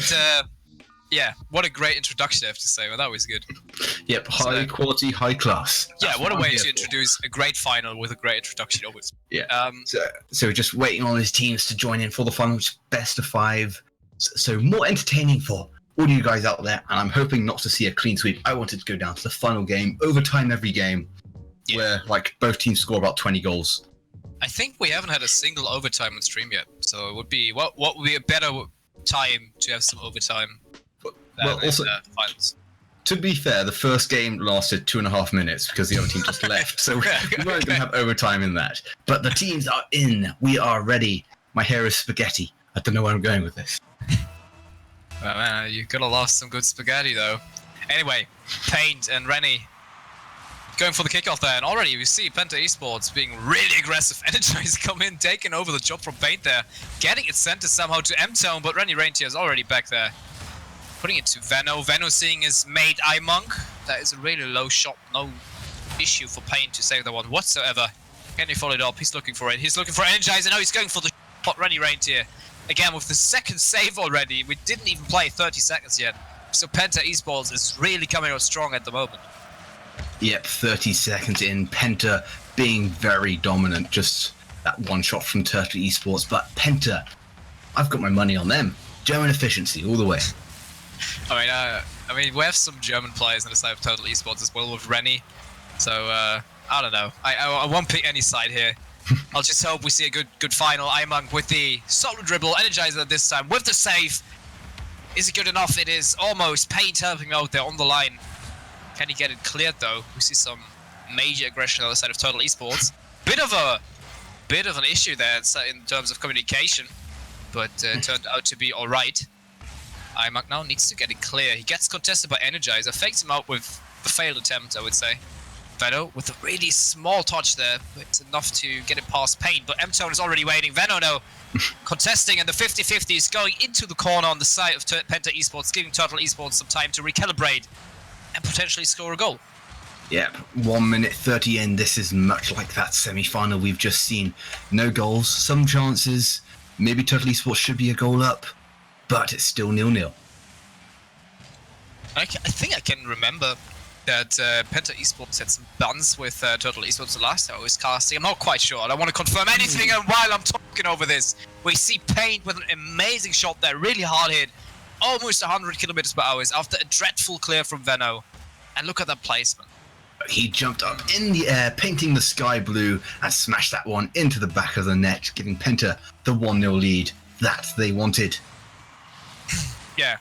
Speaker 2: Yeah, what a great introduction I have to say. Well, that was good.
Speaker 1: Yep, high quality, high class.
Speaker 2: That's what a way to introduce a great final with a great introduction, always.
Speaker 1: Yeah. So we're just waiting on his teams to join in for the final, which is best of 5. So more entertaining for all you guys out there. And I'm hoping not to see a clean sweep. I wanted to go down to the final game, overtime every game, where both teams score about 20 goals.
Speaker 2: I think we haven't had a single overtime on stream yet. So it would be what would be a better time to have some overtime.
Speaker 1: Well, also, to be fair, the first game lasted 2.5 minutes because the other team just left, so we weren't going to have overtime in that. But the teams are in. We are ready. My hair is spaghetti. I don't know where I'm going with this.
Speaker 2: Well, man, you could have lost some good spaghetti, though. Anyway, Paint and Rennie going for the kickoff there, and already we see Penta Esports being really aggressive. Energize come in, taking over the job from Paint there, getting it sent somehow to M-Town, but Rennie Reintier is already back there. Putting it to Venno. Venno seeing his mate iMonk. That is a really low shot. No issue for Paint to save that one whatsoever. Can he follow it up? He's looking for it. He's looking for Energizer. Now he's going for the shot. Rennie Reintier. Again, with the second save already. We didn't even play 30 seconds yet. So Penta Esports is really coming out strong at the moment.
Speaker 1: Yep, 30 seconds in. Penta being very dominant. Just that one shot from Turtle Esports. But Penta, I've got my money on them. German efficiency all the way.
Speaker 2: I mean, we have some German players on the side of Total Esports as well with Rennie, so I don't know. I won't pick any side here. I'll just hope we see a good final. iMonk with the solo dribble, Energizer this time with the save. Is it good enough? It is almost. Paint helping out there on the line. Can he get it cleared though? We see some major aggression on the side of Total Esports. Bit of an issue there in terms of communication, but turned out to be all right. iMonk now needs to get it clear. He gets contested by Energizer, fakes him out with the failed attempt, I would say. Venno with a really small touch there, but enough to get it past Paint. But M-Tone is already waiting. Venno now contesting, and the 50-50 is going into the corner on the side of Penta Esports, giving Turtle Esports some time to recalibrate and potentially score a goal.
Speaker 1: Yep, 1 minute 30 in. This is much like that semi-final we've just seen. No goals, some chances. Maybe Turtle Esports should be a goal up. But it's still 0-0.
Speaker 2: I think I can remember that Penta Esports had some buns with Turtle Esports the last time I was casting. I'm not quite sure. I don't want to confirm anything. And while I'm talking over this, we see Paint with an amazing shot there. Really hard hit. Almost 100 kilometers per hour after a dreadful clear from Venno. And look at that placement.
Speaker 1: He jumped up in the air, painting the sky blue, and smashed that one into the back of the net, giving Penta the 1-0 lead that they wanted.
Speaker 2: Yeah,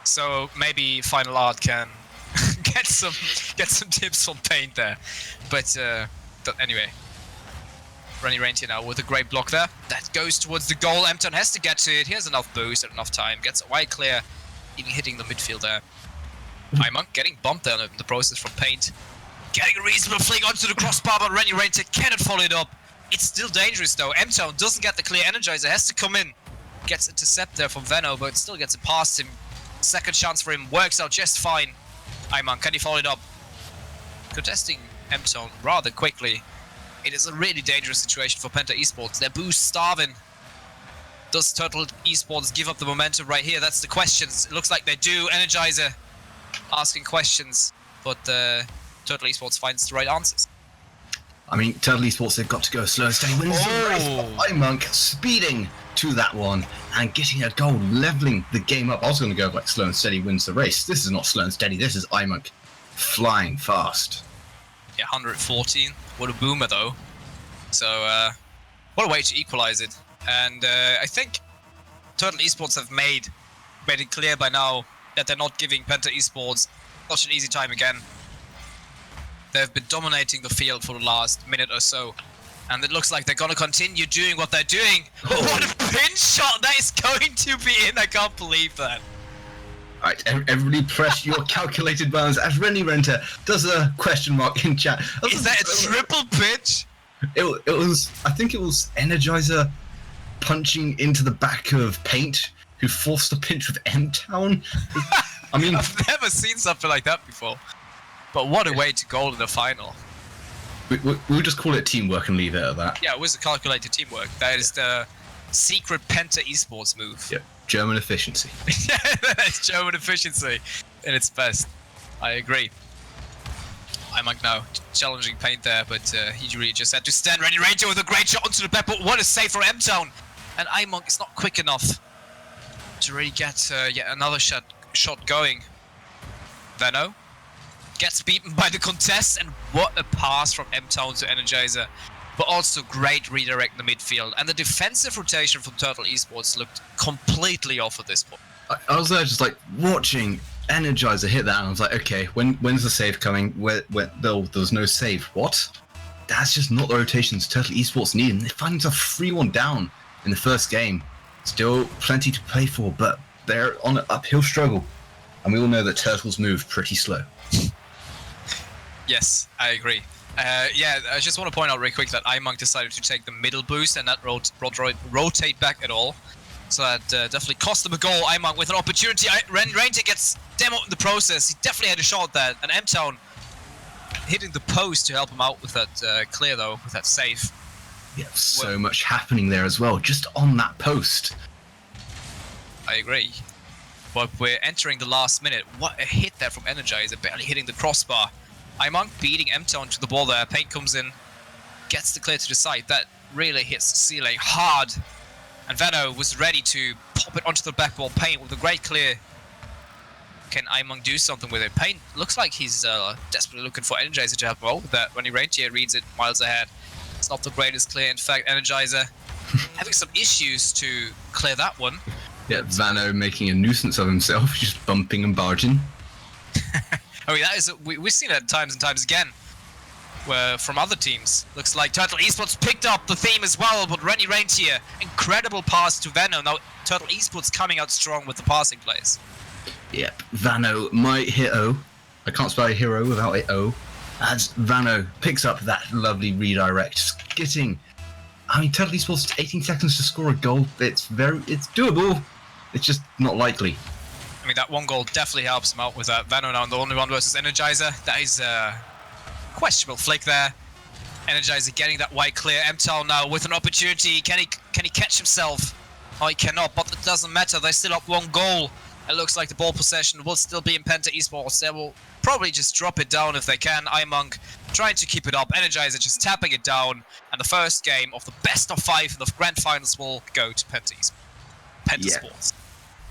Speaker 2: so maybe Final Art can get some tips from Paint there, but anyway, Rennie Reintier now with a great block there. That goes towards the goal. M-Town has to get to it. He has enough boost and enough time. Gets it wide clear, even hitting the midfield there. iMonk getting bumped there in the process from Paint. Getting a reasonable fling onto the crossbar, but Rennie Reintier cannot follow it up. It's still dangerous though. M-Town doesn't get the clear. Energizer has to come in. Gets intercept there from Venno, but still gets it past him. Second chance for him, works out just fine. iMonk, can he follow it up? Contesting M-Tone rather quickly. It is a really dangerous situation for Penta Esports. Their boost starving. Does Turtle Esports give up the momentum right here? That's the questions. It looks like they do. Energizer asking questions, but Turtle Esports finds the right answers.
Speaker 1: I mean, Turtle Esports, they've got to go slow and steady. Wins the race. iMonk speeding to that one and getting a goal, leveling the game up. I was going to go like slow and steady wins the race. This is not slow and steady. This is iMonk flying fast.
Speaker 2: Yeah, 114. What a boomer, though. So, what a way to equalize it. And I think Turtle Esports have made it clear by now that they're not giving Penta Esports such an easy time again. They've been dominating the field for the last minute or so, and it looks like they're gonna continue doing what they're doing. Oh. What a pin shot that is going to be in! I can't believe that.
Speaker 1: Alright, everybody press your calculated buttons as Rennie Renter does a question mark in chat.
Speaker 2: Is that a triple pitch?
Speaker 1: It was, I think it was Energizer punching into the back of Paint, who forced a pinch with M-Town. I mean,
Speaker 2: I've never seen something like that before. But what a way to goal in the final.
Speaker 1: We'll just call it teamwork and leave it at that.
Speaker 2: Yeah, it was a calculated teamwork. That is the secret Penta Esports move.
Speaker 1: Yeah, German efficiency.
Speaker 2: Yeah, that's German efficiency in its best. I agree. iMonk now challenging Paint there, but he really just had to stand ready. Ranger with a great shot onto the back, but what a save for M-Town! And iMonk is not quick enough to really get yet another shot going. Veno gets beaten by the contest, and what a pass from M-Town to Energizer. But also great redirect in the midfield. And the defensive rotation from Turtle Esports looked completely off at this point.
Speaker 1: I was there just like watching Energizer hit that, and I was like, okay, when's the save coming? There was no save. What? That's just not the rotations Turtle Esports need. And they find themselves 3-1 down in the first game. Still plenty to play for, but they're on an uphill struggle. And we all know that Turtles move pretty slow.
Speaker 2: Yes, I agree. Yeah, I just want to point out real quick that iMonk decided to take the middle boost and not rotate back at all. So that definitely cost them a goal. iMonk with an opportunity. Ranger gets demoed in the process. He definitely had a shot at that. And M-Town hitting the post to help him out with that clear, though, with that save.
Speaker 1: Yeah, so much happening there as well, just on that post.
Speaker 2: I agree. But we're entering the last minute. What a hit there from Energizer, barely hitting the crossbar. iMonk beating M-Town to the ball there. Paint comes in, gets the clear to the side. That really hits the ceiling hard. And Veno was ready to pop it onto the back wall. Paint with a great clear. Can iMonk do something with it? Paint looks like he's desperately looking for Energizer to help him out with that. When he Rentier reads it miles ahead. It's not the greatest clear. In fact, Energizer having some issues to clear that one.
Speaker 1: Yeah, Vano making a nuisance of himself, just bumping and barging.
Speaker 2: I mean, that is we've seen it times and times again, where from other teams. Looks like Turtle Esports picked up the theme as well, but Rennie Rentier, incredible pass to Vano. Now Turtle Esports coming out strong with the passing plays.
Speaker 1: Yep, Vano might hit O. I can't spell hero without it O. As Vano picks up that lovely redirect, getting. I mean, Turtle Esports 18 seconds to score a goal. It's doable. It's just not likely.
Speaker 2: I mean, that one goal definitely helps him out with that. Vano now in the only one versus Energizer. That is a questionable flick there. Energizer getting that wide clear. M-Town now with an opportunity. Can he catch himself? Oh, he cannot, but it doesn't matter. They're still up one goal. It looks like the ball possession will still be in Penta Esports. They will probably just drop it down if they can. iMonk trying to keep it up. Energizer just tapping it down. And the first game of the best of 5 in the grand finals will go to Penta Sports.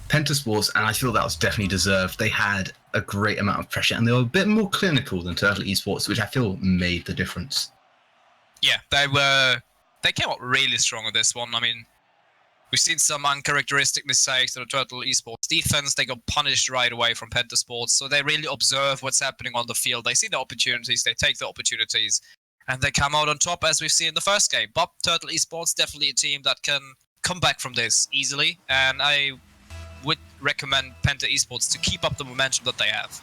Speaker 1: Penta Sports, and I feel that was definitely deserved. They had a great amount of pressure, and they were a bit more clinical than Turtle Esports, which I feel made the difference.
Speaker 2: Yeah, they came out really strong on this one. I mean, we've seen some uncharacteristic mistakes in the Turtle Esports defense. They got punished right away from Penta Sports, so they really observe what's happening on the field. They see the opportunities, they take the opportunities, and they come out on top, as we've seen in the first game. But Turtle Esports, definitely a team that can come back from this easily, and I would recommend Penta Esports to keep up the momentum that they have.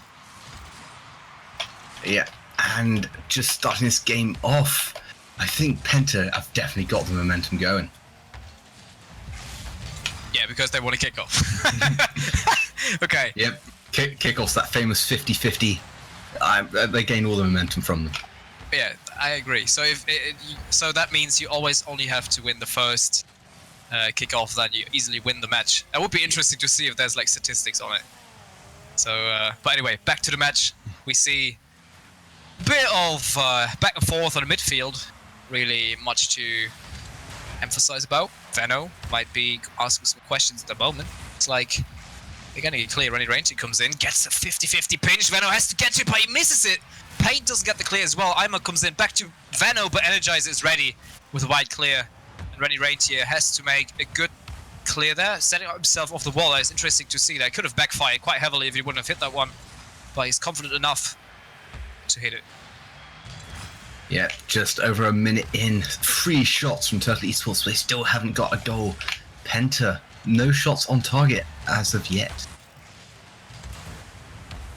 Speaker 1: Yeah, and just starting this game off, I think Penta have definitely got the momentum going.
Speaker 2: Yeah, because they want to kick off. Okay.
Speaker 1: Yep, kickoff's that famous 50-50. They gain all the momentum from them.
Speaker 2: Yeah, I agree. So so that means you always only have to win the first kickoff, then you easily win the match. That would be interesting to see if there's like statistics on it. So, but anyway, back to the match. We see a bit of back and forth on the midfield. Really much to emphasize about. Veno might be asking some questions at the moment. It's like they're getting it clear. Rennie Rentier comes in, gets a 50-50 pinch. Veno has to get to it, but he misses it. Paint doesn't get the clear as well. iMonk comes in, back to Vano, but Energizer is ready with a wide clear. And Rennie Reintier has to make a good clear there, setting up himself off the wall. It's interesting to see that. It could have backfired quite heavily if he wouldn't have hit that one, but he's confident enough to hit it.
Speaker 1: Yeah, just over a minute in. 3 shots from Turtle Esports, but they still haven't got a goal. Penta, no shots on target as of yet.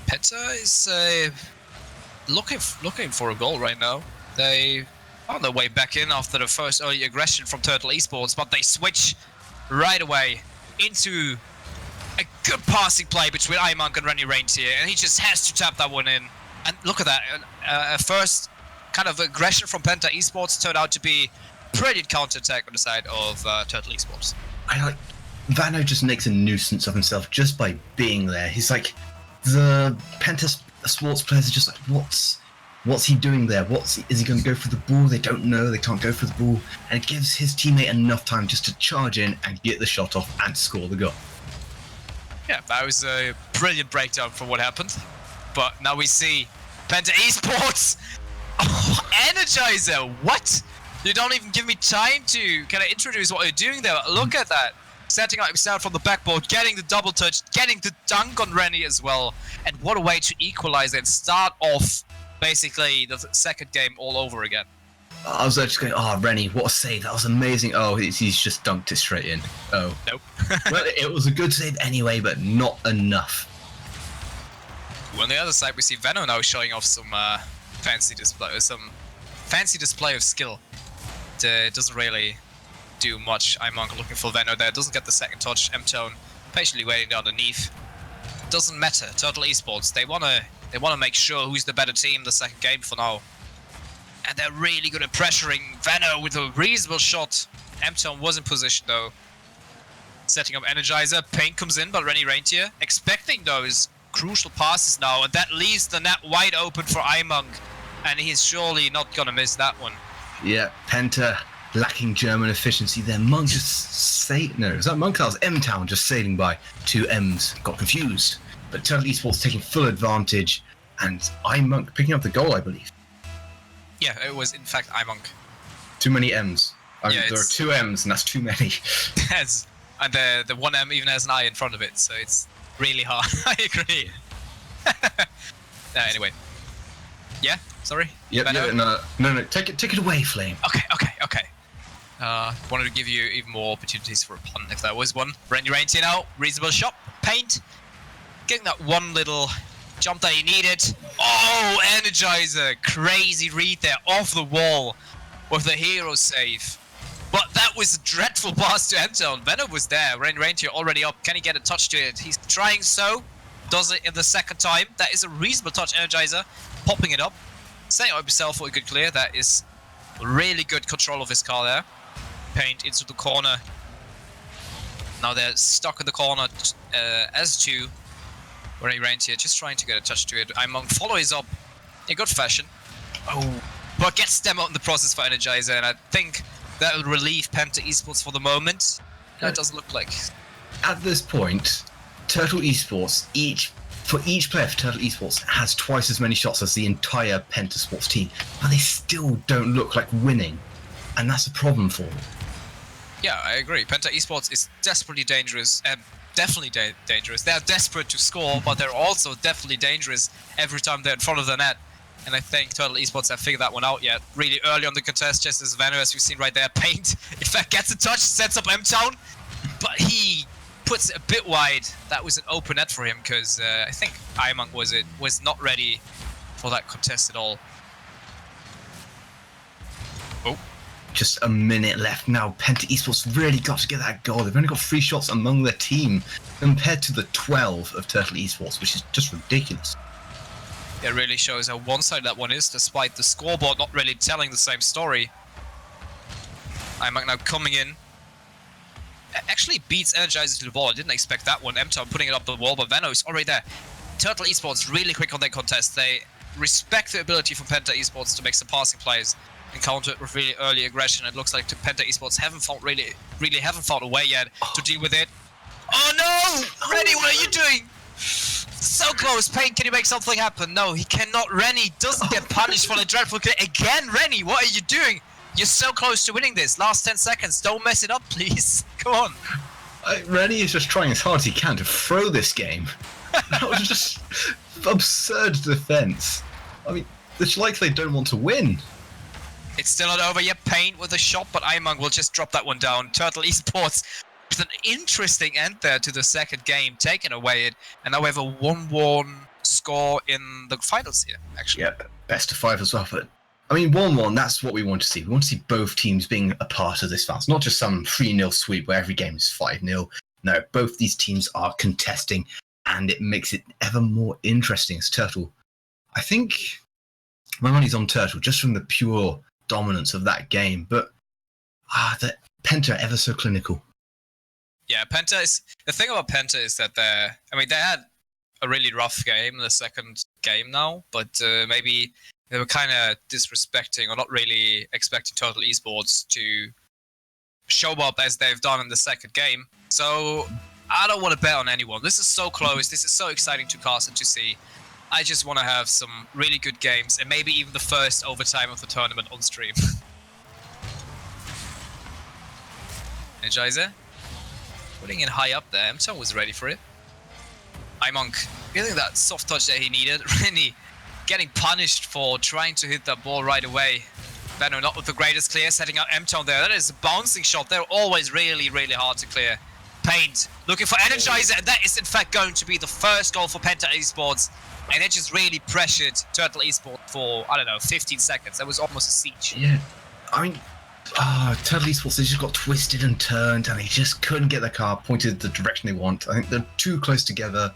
Speaker 2: Penta is looking for a goal right now. They on their way back in after the first early aggression from Turtle Esports, but they switch right away into a good passing play between iMonk and Rennie Reintier, and he just has to tap that one in. And look at that, a first kind of aggression from Penta Esports turned out to be brilliant counter-attack on the side of Turtle Esports.
Speaker 1: Vano just makes a nuisance of himself just by being there. He's like, the Penta Sports players are just like, what's he doing there? Is he going to go for the ball? They don't know. They can't go for the ball. And it gives his teammate enough time just to charge in and get the shot off and score the goal.
Speaker 2: Yeah, that was a brilliant breakdown for what happened. But now we see Penta Esports. Oh, Energizer, what? You don't even give me time to kind of introduce what you're doing there. Look at that. Setting up himself from the backboard, getting the double touch, getting the dunk on Rennie as well. And what a way to equalize and start off basically the second game all over again.
Speaker 1: I was just going, Rennie, what a save. That was amazing. Oh, he's just dunked it straight in. Oh.
Speaker 2: Nope.
Speaker 1: Well, it was a good save anyway, but not enough.
Speaker 2: On the other side, we see Vano now showing off some fancy display of skill. It doesn't really do much. iMonk looking for Vano there. Doesn't get the second touch. M-Tone patiently waiting underneath. Doesn't matter. Turtle Esports, they wanna make sure who's the better team the second game for now. And they're really good at pressuring Vano with a reasonable shot. M-Tone was in position though. Setting up Energizer. Paint comes in, but Rennie Reintier expecting those crucial passes now, and that leaves the net wide open for iMonk. And he's surely not gonna miss that one.
Speaker 1: Yeah, Penta lacking German efficiency there. Monk just is that Monk? That was M-Town just sailing by. 2 M's, got confused. But Turtle Esports taking full advantage, and iMonk picking up the goal, I believe.
Speaker 2: Yeah, it was in fact iMonk.
Speaker 1: Too many M's.
Speaker 2: Yeah,
Speaker 1: there are 2 M's, and that's too many.
Speaker 2: Yes, and the 1 M even has an I in front of it, so it's really hard. I agree. Anyway. Yeah, sorry?
Speaker 1: Yep, no, take it away, Flame.
Speaker 2: Okay. Wanted to give you even more opportunities for a punt if there was one. Rennie Reintier now, reasonable shot, Paint. Getting that one little jump that he needed. Oh, Energizer, crazy read there, off the wall with the hero save. But that was a dreadful pass to M-Tone. Venom was there, Rennie Reintier already up. Can he get a touch to it? He's trying so. Does it in the second time. That is a reasonable touch, Energizer. Popping it up. Setting up himself for a good clear. That is really good control of his car there. Paint into the corner. Now they're stuck in the corner as two. Rennie Reintier just trying to get a touch to it. iMonk follows up in good fashion. Oh, but gets them out in the process for Energizer, and I think that will relieve Penta Esports for the moment. No, it doesn't look like.
Speaker 1: At this point, Turtle Esports, for each player for Turtle Esports has twice as many shots as the entire Penta Sports team, but they still don't look like winning, and that's a problem for them.
Speaker 2: Yeah, I agree. Penta Esports is desperately dangerous, definitely dangerous. They are desperate to score, but they're also definitely dangerous every time they're in front of the net. And I think Turtle Esports have figured that one out yet. Really early on the contest, just as Vano, as we've seen right there. Paint, in fact, gets a touch, sets up M-Town, but he puts it a bit wide. That was an open net for him, because I think iMonk was not ready for that contest at all. Oh.
Speaker 1: Just a minute left now. Penta Esports really got to get that goal. They've only got 3 shots among their team compared to the 12 of Turtle Esports, which is just ridiculous.
Speaker 2: It really shows how one-sided that one is, despite the scoreboard not really telling the same story. iMonk now coming in. Actually beats Energizer to the ball. I didn't expect that one. M-Town putting it up the wall, but Vano is already there. Turtle Esports really quick on their contest. They respect the ability from Penta Esports to make some passing plays and counter it with really early aggression. It looks like the Penta Esports haven't found a way yet to deal with it. Oh no! Rennie, what are you doing? So so close. Pain, can you make something happen? No, he cannot. Rennie doesn't get punished for the dreadful kill. Again, Rennie, what are you doing? You're so close to winning this. Last 10 seconds. Don't mess it up, please. Come on.
Speaker 1: Rennie is just trying as hard as he can to throw this game. That was just absurd defense. I mean, it's like they don't want to win.
Speaker 2: It's still not over yet. Pain with a shot, but Imang will just drop that one down. Turtle Esports with an interesting end there to the second game, taking away it. And now we have a 1-1 score in the finals here, actually.
Speaker 1: Yep, best of 5 as well. But I mean, 1-1, that's what we want to see. We want to see both teams being a part of this finals, not just some 3-0 sweep where every game is 5-0. No, both these teams are contesting, and it makes it ever more interesting as Turtle. I think my money's on Turtle just from the pure dominance of that game, but the Penta are ever so clinical.
Speaker 2: Yeah, Penta is... The thing about Penta is that they had a really rough game in the second game now, but maybe they were kind of disrespecting or not really expecting Turtle Esports to show up as they've done in the second game. So I don't want to bet on anyone. This is so close. This is so exciting to cast and to see. I just want to have some really good games and maybe even the first overtime of the tournament on stream. Energizer. Putting it high up there. MTone was ready for it. Imang getting that soft touch that he needed. Rennie getting punished for trying to hit that ball right away. Venom not with the greatest clear, setting up MTone there. That is a bouncing shot. They're always really, really hard to clear. Paint looking for Energizer, and that is in fact going to be the first goal for Penta Esports. And it just really pressured Turtle Esports for, 15 seconds. That was almost a siege.
Speaker 1: Yeah, I mean, Turtle Esports, they just got twisted and turned, and they just couldn't get their car pointed the direction they want. I think they're too close together,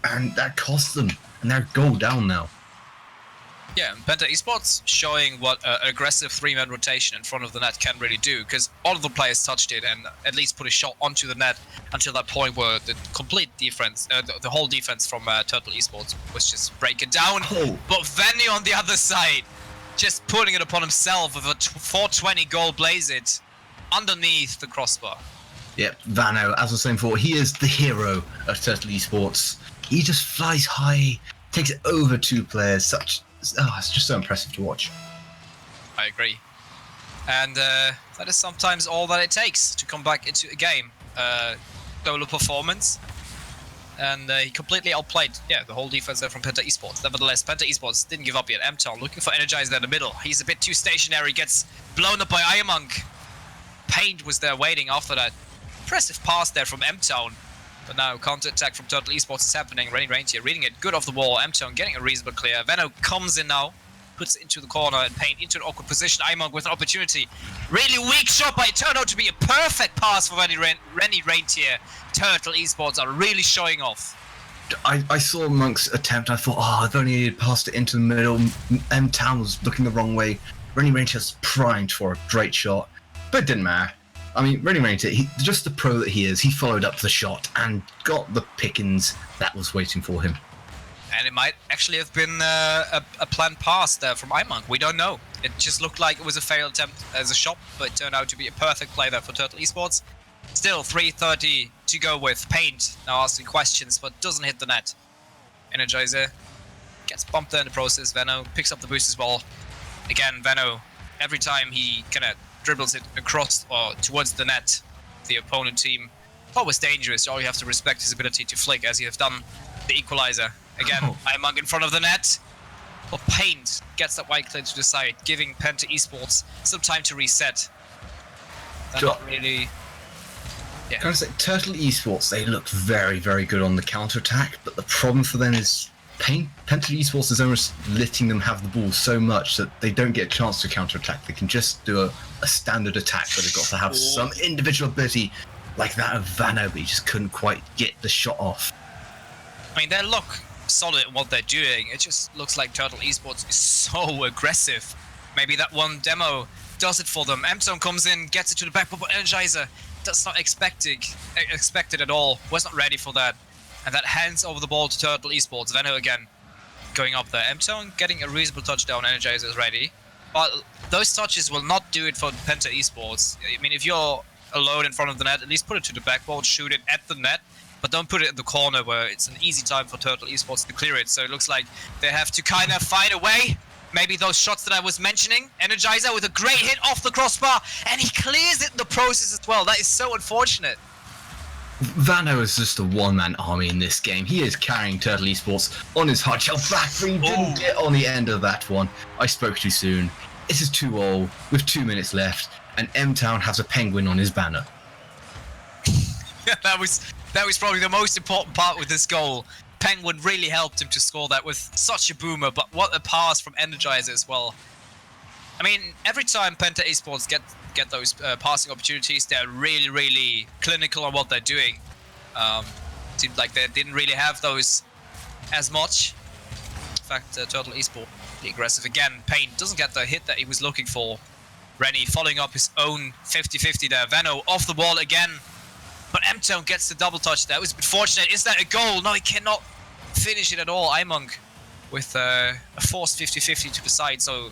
Speaker 1: and that cost them. And they're goal down now.
Speaker 2: Yeah, Penta Esports showing what an aggressive 3-man rotation in front of the net can really do, because all of the players touched it and at least put a shot onto the net until that point where the complete defense, the whole defense from Turtle Esports was just breaking down.
Speaker 1: Oh.
Speaker 2: But Venny on the other side, just putting it upon himself with a 420 goal blaze it underneath the crossbar.
Speaker 1: Yep, Vano, as I was saying before, he is the hero of Turtle Esports. He just flies high, takes it over 2 players, it's just so impressive to watch.
Speaker 2: I agree. And that is sometimes all that it takes to come back into a game. Solo performance. And he completely outplayed, the whole defense there from Penta Esports. Nevertheless, Penta Esports didn't give up yet. MTone looking for Energizer in the middle. He's a bit too stationary, gets blown up by Imang. Paint was there waiting after that. Impressive pass there from MTone. But now counter-attack from Turtle Esports is happening. Rennie Reintier reading it good off the wall. MTone getting a reasonable clear. Venno comes in now. Puts it into the corner and Paint into an awkward position. Imang with an opportunity. Really weak shot, but it turned out to be a perfect pass for Rennie Reintier. Turtle Esports are really showing off.
Speaker 1: I saw Monk's attempt. I thought, if only he'd passed it into the middle. M-Town was looking the wrong way. Rennie Reintier primed for a great shot. But it didn't matter. I mean, Rennie Reintier, just the pro that he is, he followed up the shot and got the pickings that was waiting for him.
Speaker 2: And it might actually have been a planned pass there from Imang. We don't know. It just looked like it was a failed attempt as a shot, but it turned out to be a perfect play there for Turtle Esports. Still 3:30 to go with Paint now asking questions, but doesn't hit the net. Energizer gets bumped there in the process. Venno picks up the boost as well. Again, Venno, every time he kind of dribbles it across or towards the net, the opponent team, always dangerous. All you have to respect his ability to flick, as you have done the equalizer. Again, Imang in front of the net. But Paint gets that white clear to the side, giving Penta Esports some time to reset. They're not really...
Speaker 1: Can I say, Turtle Esports, they look very, very good on the counter-attack, but the problem for them is Penta Esports is almost letting them have the ball so much that they don't get a chance to counter-attack. They can just do a standard attack, but they've got to have some individual ability like that of Vano, but he just couldn't quite get the shot off.
Speaker 2: I mean, they look solid in what they're doing. It just looks like Turtle Esports is so aggressive. Maybe that one demo does it for them. MTone comes in, gets it to the back, but Energizer, that's not expected at all. Was not ready for that. And that hands over the ball to Turtle Esports. Venno again going up there. MTone getting a reasonable touchdown. Energizer is ready. But those touches will not do it for Penta Esports. I mean, if you're alone in front of the net, at least put it to the backboard, shoot it at the net. but don't put it in the corner where it's an easy time for Turtle Esports to clear it. So it looks like they have to kind of find a way. Maybe those shots that I was mentioning. Energizer with a great hit off the crossbar, and he clears it in the process as well. That is so unfortunate.
Speaker 1: Vano is just a one-man army in this game. He is carrying Turtle Esports on his hard shell back, but he didn't get on the end of that one. I spoke too soon. This is 2-0 with 2 minutes left, and M-Town has a penguin on his banner.
Speaker 2: that was probably the most important part with this goal. Penguin really helped him to score that with such a boomer, but what a pass from Energizer as well. I mean, every time Penta Esports get those passing opportunities, they're really, really clinical on what they're doing. Seemed like they didn't really have those as much. In fact, Turtle Esports, the aggressive again. Payne doesn't get the hit that he was looking for. Rennie following up his own 50-50 there. Vano off the wall again. But M-Town gets the double touch. That was fortunate. Is that a goal? No, he cannot finish it at all. Imunk with a forced 50-50 to the side. So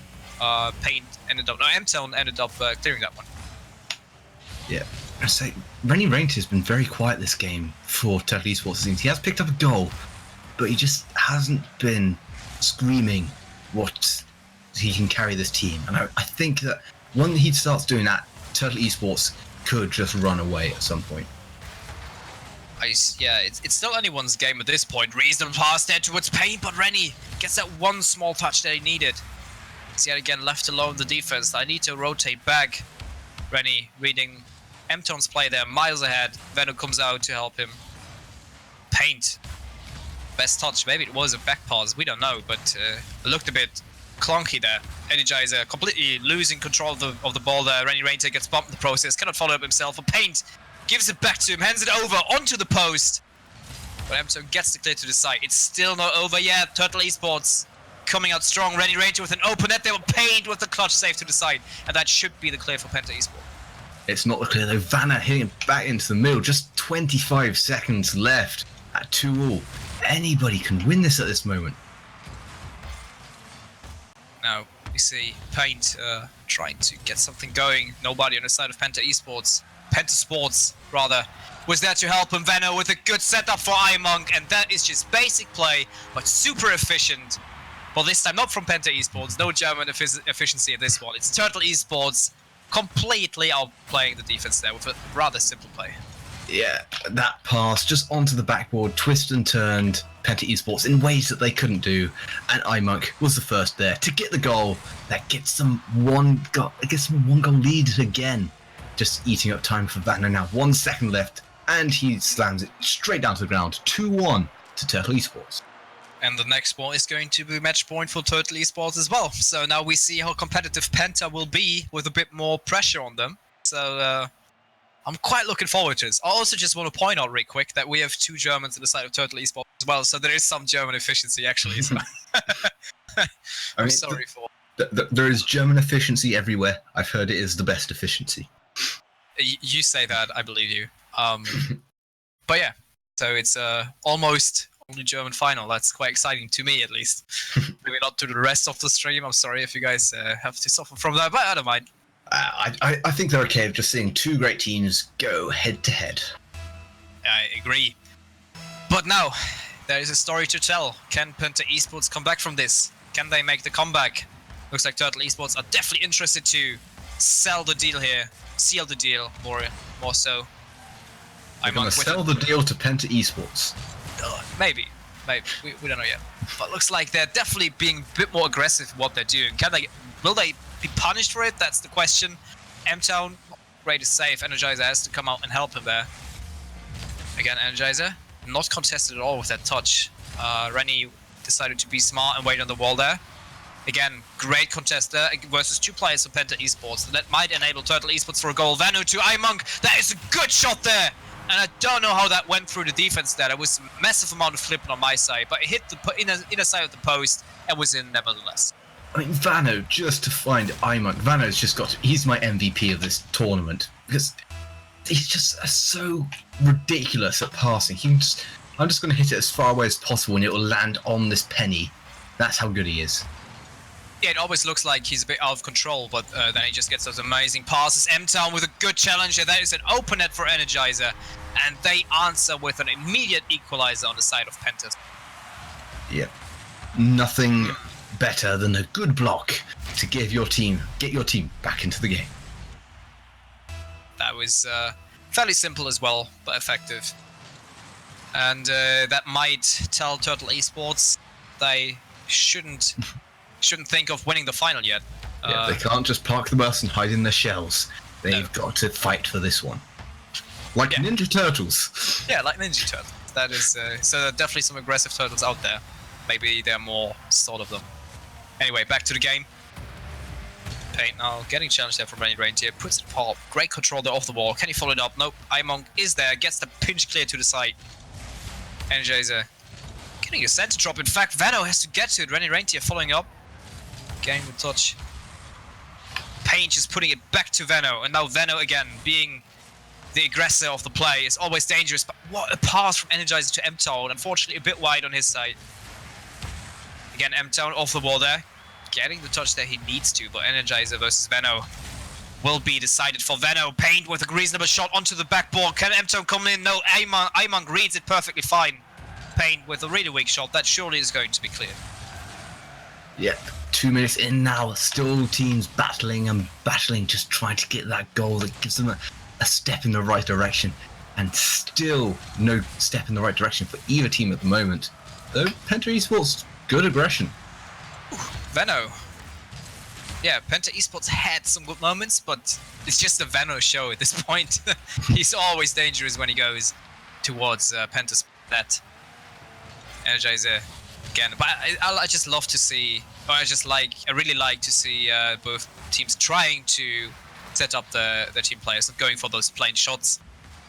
Speaker 2: Payne ended up... No, M-Town ended up clearing that one.
Speaker 1: Yeah, I say Rennie Rainter has been very quiet this game for Turtle Esports. He has picked up a goal, but he just hasn't been screaming what he can carry this team. And I think that when he starts doing that, Turtle Esports could just run away at some point.
Speaker 2: Yeah, it's still anyone's game at this point. Reasonable pass there towards Payne, but Rennie gets that one small touch that he needed. He's yet again left alone the defense. I need to rotate back. Rennie reading M-Tone's play there, miles ahead. Vano comes out to help him. Paint. Best touch, maybe it was a back pass, we don't know, but it looked a bit clunky there. Energizer completely losing control of the ball there. Rennie Rainter gets bumped in the process, cannot follow up himself. But Paint gives it back to him, hands it over onto the post. But M-Tone gets the clear to the side. It's still not over yet. Turtle Esports coming out strong. Rennie Rainter with an open net. They were Paint with the clutch save to the side. And that should be the clear for Penta Esports.
Speaker 1: It's not the clear though. Vanna hitting it back into the middle. Just 25 seconds left at 2-2. Anybody can win this at this moment.
Speaker 2: Now we see Paint trying to get something going. Nobody on the side of Penta Esports. Penta Sports, rather, was there to help him. Vano with a good setup for Imunk, and that is just basic play, but super efficient. Well, this time not from Penta Esports. No German efficiency in this one. It's Turtle Esports completely outplaying the defense there with a rather simple play.
Speaker 1: Yeah, that pass just onto the backboard, twisted and turned Penta Esports in ways that they couldn't do, and Imunk was the first there to get the goal that gets them one goal lead again. Just eating up time for Vano now. 1 second left, and he slams it straight down to the ground. 2-1 to Turtle Esports.
Speaker 2: And the next ball is going to be match point for Turtle Esports as well. So now we see how competitive Penta will be with a bit more pressure on them. So I'm quite looking forward to this. I also just want to point out real quick that we have 2 Germans on the side of Turtle Esports as well. So there is some German efficiency actually. So I'm sorry for...
Speaker 1: There is German efficiency everywhere. I've heard it is the best efficiency.
Speaker 2: You say that, I believe you. But yeah, so it's almost only German final. That's quite exciting to me, at least. Maybe not to the rest of the stream. I'm sorry if you guys have to suffer from that, but I don't mind.
Speaker 1: I think they're okay with just seeing 2 great teams go head to head.
Speaker 2: I agree. But now, there is a story to tell. Can Penta Esports come back from this? Can they make the comeback? Looks like Turtle Esports are definitely interested to sell the deal here. Seal the deal, more so.
Speaker 1: I'm going to sell the deal to Penta Esports.
Speaker 2: Maybe. We don't know yet. But looks like they're definitely being a bit more aggressive in what they're doing. Will they be punished for it? That's the question. M-Town, great to save. Energizer has to come out and help him there. Again, Energizer, not contested at all with that touch. Rennie decided to be smart and wait on the wall there. Again, great contester versus 2 players from Penta Esports. That might enable Turtle Esports for a goal. Vano to Imunk. That is a good shot there. And I don't know how that went through the defense there. There was a massive amount of flipping on my side, but it hit the inner side of the post and was in nevertheless.
Speaker 1: I mean, Vano, just to find Imunk. Vano's just he's my MVP of this tournament because he's just so ridiculous at passing. I'm just going to hit it as far away as possible and it will land on this penny. That's how good he is.
Speaker 2: Yeah, it always looks like he's a bit out of control, but then he just gets those amazing passes. M-Town with a good challenger. That is an open net for Energizer. And they answer with an immediate equalizer on the side of Pentas.
Speaker 1: Yep. Nothing better than a good block to get your team back into the game.
Speaker 2: That was fairly simple as well, but effective. And that might tell Turtle Esports they shouldn't think of winning the final yet.
Speaker 1: They can't just park the bus and hide in their shells. They've got to fight for this one. Like Ninja Turtles.
Speaker 2: Yeah, like Ninja Turtles. That is, so there are definitely some aggressive turtles out there. Maybe there are more sort of them. Anyway, back to the game. Paint now getting challenged there from Renny Reindeer. Puts it apart. Great control there off the wall. Can he follow it up? Nope. iMonk is there. Gets the pinch clear to the side. Energizer getting a center drop. In fact, Vano has to get to it. Renny Reindeer following up. Getting the touch. Paint just putting it back to Vano. And now Vano again being the aggressor of the play. Is always dangerous. But what a pass from Energizer to M-Town. Unfortunately, a bit wide on his side. Again, M-Town off the wall there. Getting the touch that he needs to. But Energizer versus Vano will be decided for Vano. Paint with a reasonable shot onto the backboard. Can M-Town come in? No, iMonk reads it perfectly fine. Paint with a really weak shot. That surely is going to be cleared.
Speaker 1: Yep, 2 minutes in now. Still teams battling and battling, just trying to get that goal that gives them a step in the right direction. And still no step in the right direction for either team at the moment. Though Penta Esports, good aggression.
Speaker 2: Vano. Yeah, Penta Esports had some good moments, but it's just a Vano show at this point. He's always dangerous when he goes towards Penta's net. Energizer again, but I just love to see, or I really like to see both teams trying to set up the team players, not going for those plain shots,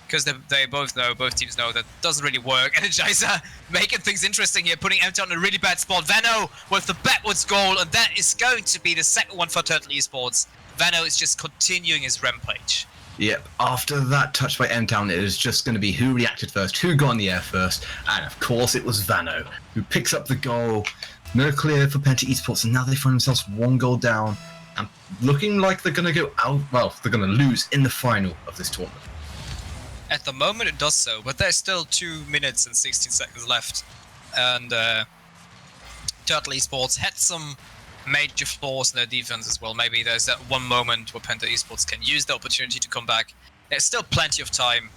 Speaker 2: because both teams know that doesn't really work. Energizer making things interesting here, putting M-Town in a really bad spot. Vano with the backwards goal, and that is going to be the second one for Turtle Esports. Vano is just continuing his rampage.
Speaker 1: Yep, after that touch by M-Town, it was just going to be who reacted first, who got in the air first, and of course it was Vano, who picks up the goal. No clear for Penta Esports, and now they find themselves 1 goal down, and looking like they're going to go out, well, they're going to lose in the final of this tournament.
Speaker 2: At the moment it does so, but there's still 2 minutes and 16 seconds left, and Turtle Esports had some major flaws in their defense as well. Maybe there's that one moment where Penta Esports can use the opportunity to come back. There's still plenty of time.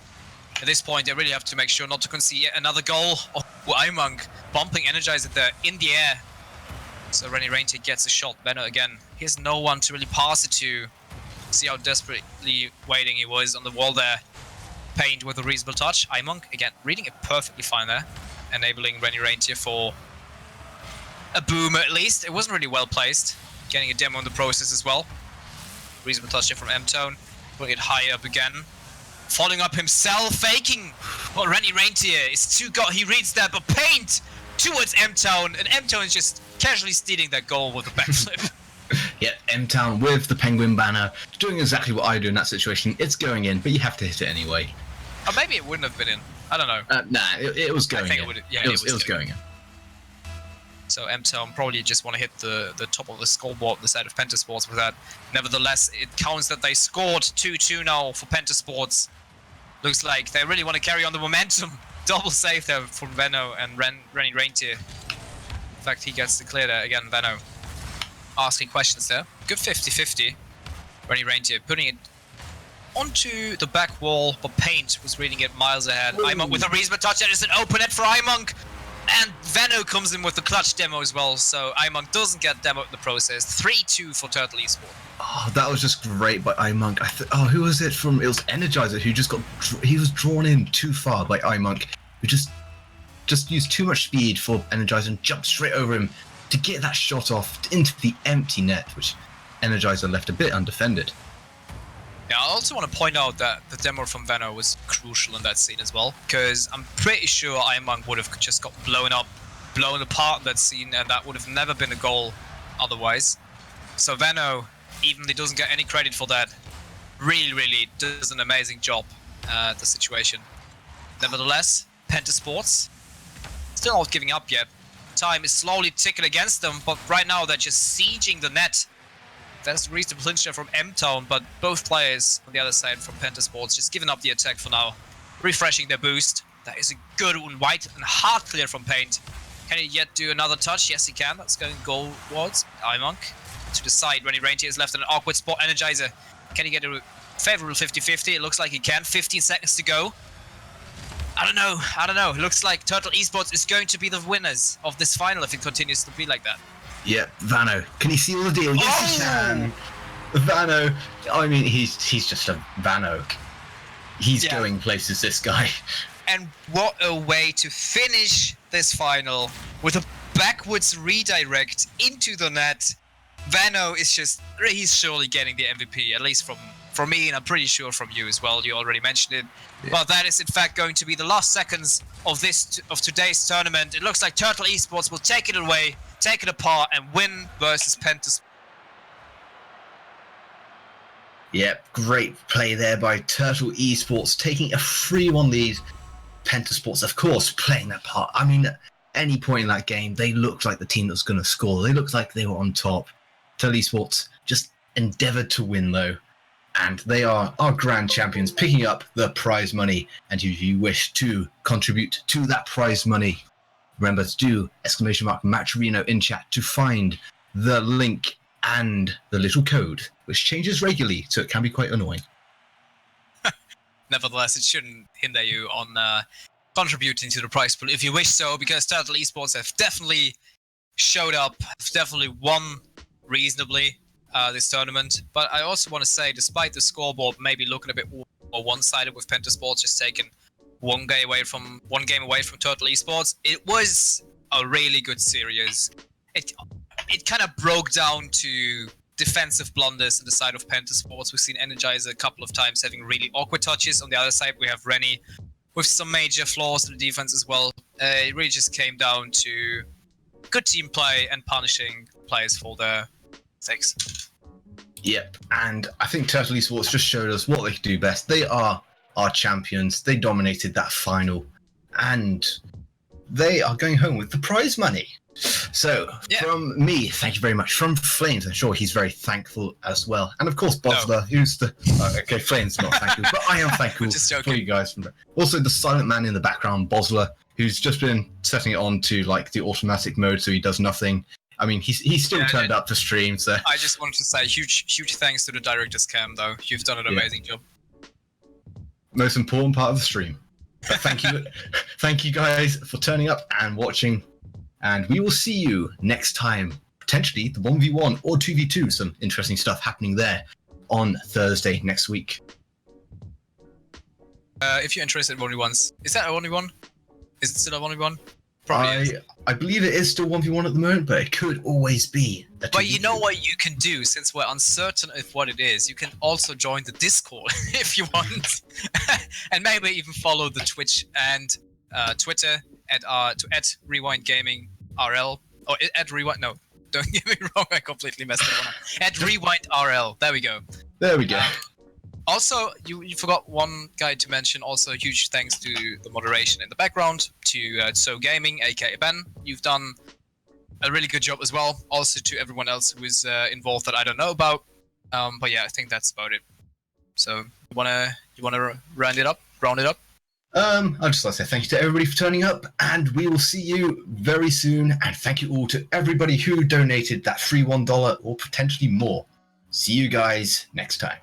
Speaker 2: At this point, they really have to make sure not to concede yet another goal. Oh, iMonk bumping Energizer there in the air. So Renny Reindeer gets a shot. Vano again. He has no one to really pass it to. See how desperately waiting he was on the wall there. Paint with a reasonable touch. iMonk again reading it perfectly fine there, enabling Renny Reindeer for a boom at least. It wasn't really well placed. Getting a demo in the process as well. Reasonable touch here from M-Town. Putting it high up again. Following up himself, faking. Well, Renny Reindeer is too good. He reads that, but Paint towards M-Town, and M-Town is just casually stealing that goal with a backflip.
Speaker 1: Yeah, M-Town with the Penguin banner, doing exactly what I do in that situation. It's going in, but you have to hit it anyway.
Speaker 2: Or maybe it wouldn't have been in. I don't know.
Speaker 1: Nah, it was going in.
Speaker 2: It was
Speaker 1: going in.
Speaker 2: So M-Town probably just want to hit the top of the scoreboard on the side of Pentasports with that. Nevertheless, it counts that they scored 2-2 now for Pentasports. Looks like they really want to carry on the momentum. Double save there from Vano and Renny Reindeer. In fact, he gets the clear there again. Vano asking questions there. Good 50-50. Renny Reindeer putting it onto the back wall, but Paint was reading it miles ahead. iMonk with a reasonable touch. That is an open net for iMonk. And Vano comes in with the clutch demo as well, so iMonk doesn't get demo in the process. 3-2 for Turtle Esports.
Speaker 1: Oh, that was just great by iMonk. Who was it from? It was Energizer who just he was drawn in too far by iMonk, who just used too much speed for Energizer and jumped straight over him to get that shot off into the empty net, which Energizer left a bit undefended.
Speaker 2: Yeah, I also want to point out that the demo from Vano was crucial in that scene as well, because I'm pretty sure iMonk would have just got blown apart in that scene, and that would have never been a goal otherwise. So Vano, even if he doesn't get any credit for that, really does an amazing job at the situation. Nevertheless, Pentasports still not giving up yet. time is slowly ticking against them, but right now they're just sieging the net. There's a reasonable clinch there from M-Town, but both players on the other side from Pentasports just giving up the attack for now. Refreshing their boost. That is a good and white and hard clear from Paint. Can he yet do another touch? Yes, he can. That's going goalwards. iMonk to the side. Rennie Reindeer is left in an awkward spot. Energizer. Can he get a favorable 50-50? It looks like he can. 15 seconds to go. I don't know. It looks like Turtle Esports is going to be the winners of this final if it continues to be like that.
Speaker 1: Yeah, Vano. Can he seal the deal? Yes, he can. Vano. I mean, he's just a Vano. He's going places, this guy.
Speaker 2: And what a way to finish this final with a backwards redirect into the net. Vano is he's surely getting the MVP, at least from me, and I'm pretty sure from you as well. You already mentioned it. Yeah. But that is in fact going to be the last seconds of today's tournament. It looks like Turtle Esports will take it away, take it apart, and win versus Pentasports.
Speaker 1: Yep, great play there by Turtle Esports, taking a 3-1 lead. Pentasports, of course, playing that part. I mean, at any point in that game, they looked like the team that was going to score. They looked like they were on top. Turtle Esports just endeavoured to win, though. And they are our grand champions, picking up the prize money. And if you wish to contribute to that prize money, remember to do !Matcherino in chat to find the link and the little code, which changes regularly, so it can be quite annoying.
Speaker 2: Nevertheless, it shouldn't hinder you on contributing to the prize pool if you wish so, because Turtle Esports have definitely showed up, have definitely won reasonably this tournament. But I also want to say, despite the scoreboard maybe looking a bit more one-sided with Pentasports just taking one game away from Turtle Esports, it was a really good series. It kind of broke down to defensive blunders on the side of Pentasports. We've seen Energizer a couple of times having really awkward touches. On the other side, we have Rennie with some major flaws in the defense as well. It really just came down to good team play and punishing players for their mistakes.
Speaker 1: Yep, and I think Turtle Esports just showed us what they can do best. They are our champions. They dominated that final, and they are going home with the prize money. So, from me, thank you very much. From Flames, I'm sure he's very thankful as well. And of course, Bosler, who's the... okay, Flames not thankful, but I am thankful for you guys. Also, the silent man in the background, Bosler, who's just been setting it on to like the automatic mode so he does nothing. I mean, he's still turned up to stream, so...
Speaker 2: I just wanted to say huge thanks to the director's cam, though. You've done an amazing job.
Speaker 1: Most important part of the stream. But thank you, thank you guys for turning up and watching. And we will see you next time, potentially the 1v1 or 2v2, some interesting stuff happening there on Thursday next week.
Speaker 2: If you're interested in 1v1s, is that a 1v1? Is it still a 1v1? Probably
Speaker 1: I believe it is still 1v1 at the moment, but it could always be a 2v2.
Speaker 2: But you know what you can do, since we're uncertain of what it is, you can also join the Discord if you want. And maybe even follow the Twitch and Twitter at Rewind Gaming RL, or at Rewind. No, don't get me wrong. I completely messed it up. At Rewind RL. There we go.
Speaker 1: There we go.
Speaker 2: Also, you forgot one guy to mention. Also, huge thanks to the moderation in the background, to So Gaming, aka Ben. You've done a really good job as well. Also to everyone else who is involved that I don't know about. But yeah, I think that's about it. So you wanna round it up?
Speaker 1: I'd just like to say thank you to everybody for turning up, and we will see you very soon. And thank you all to everybody who donated that free $1 or potentially more. See you guys next time.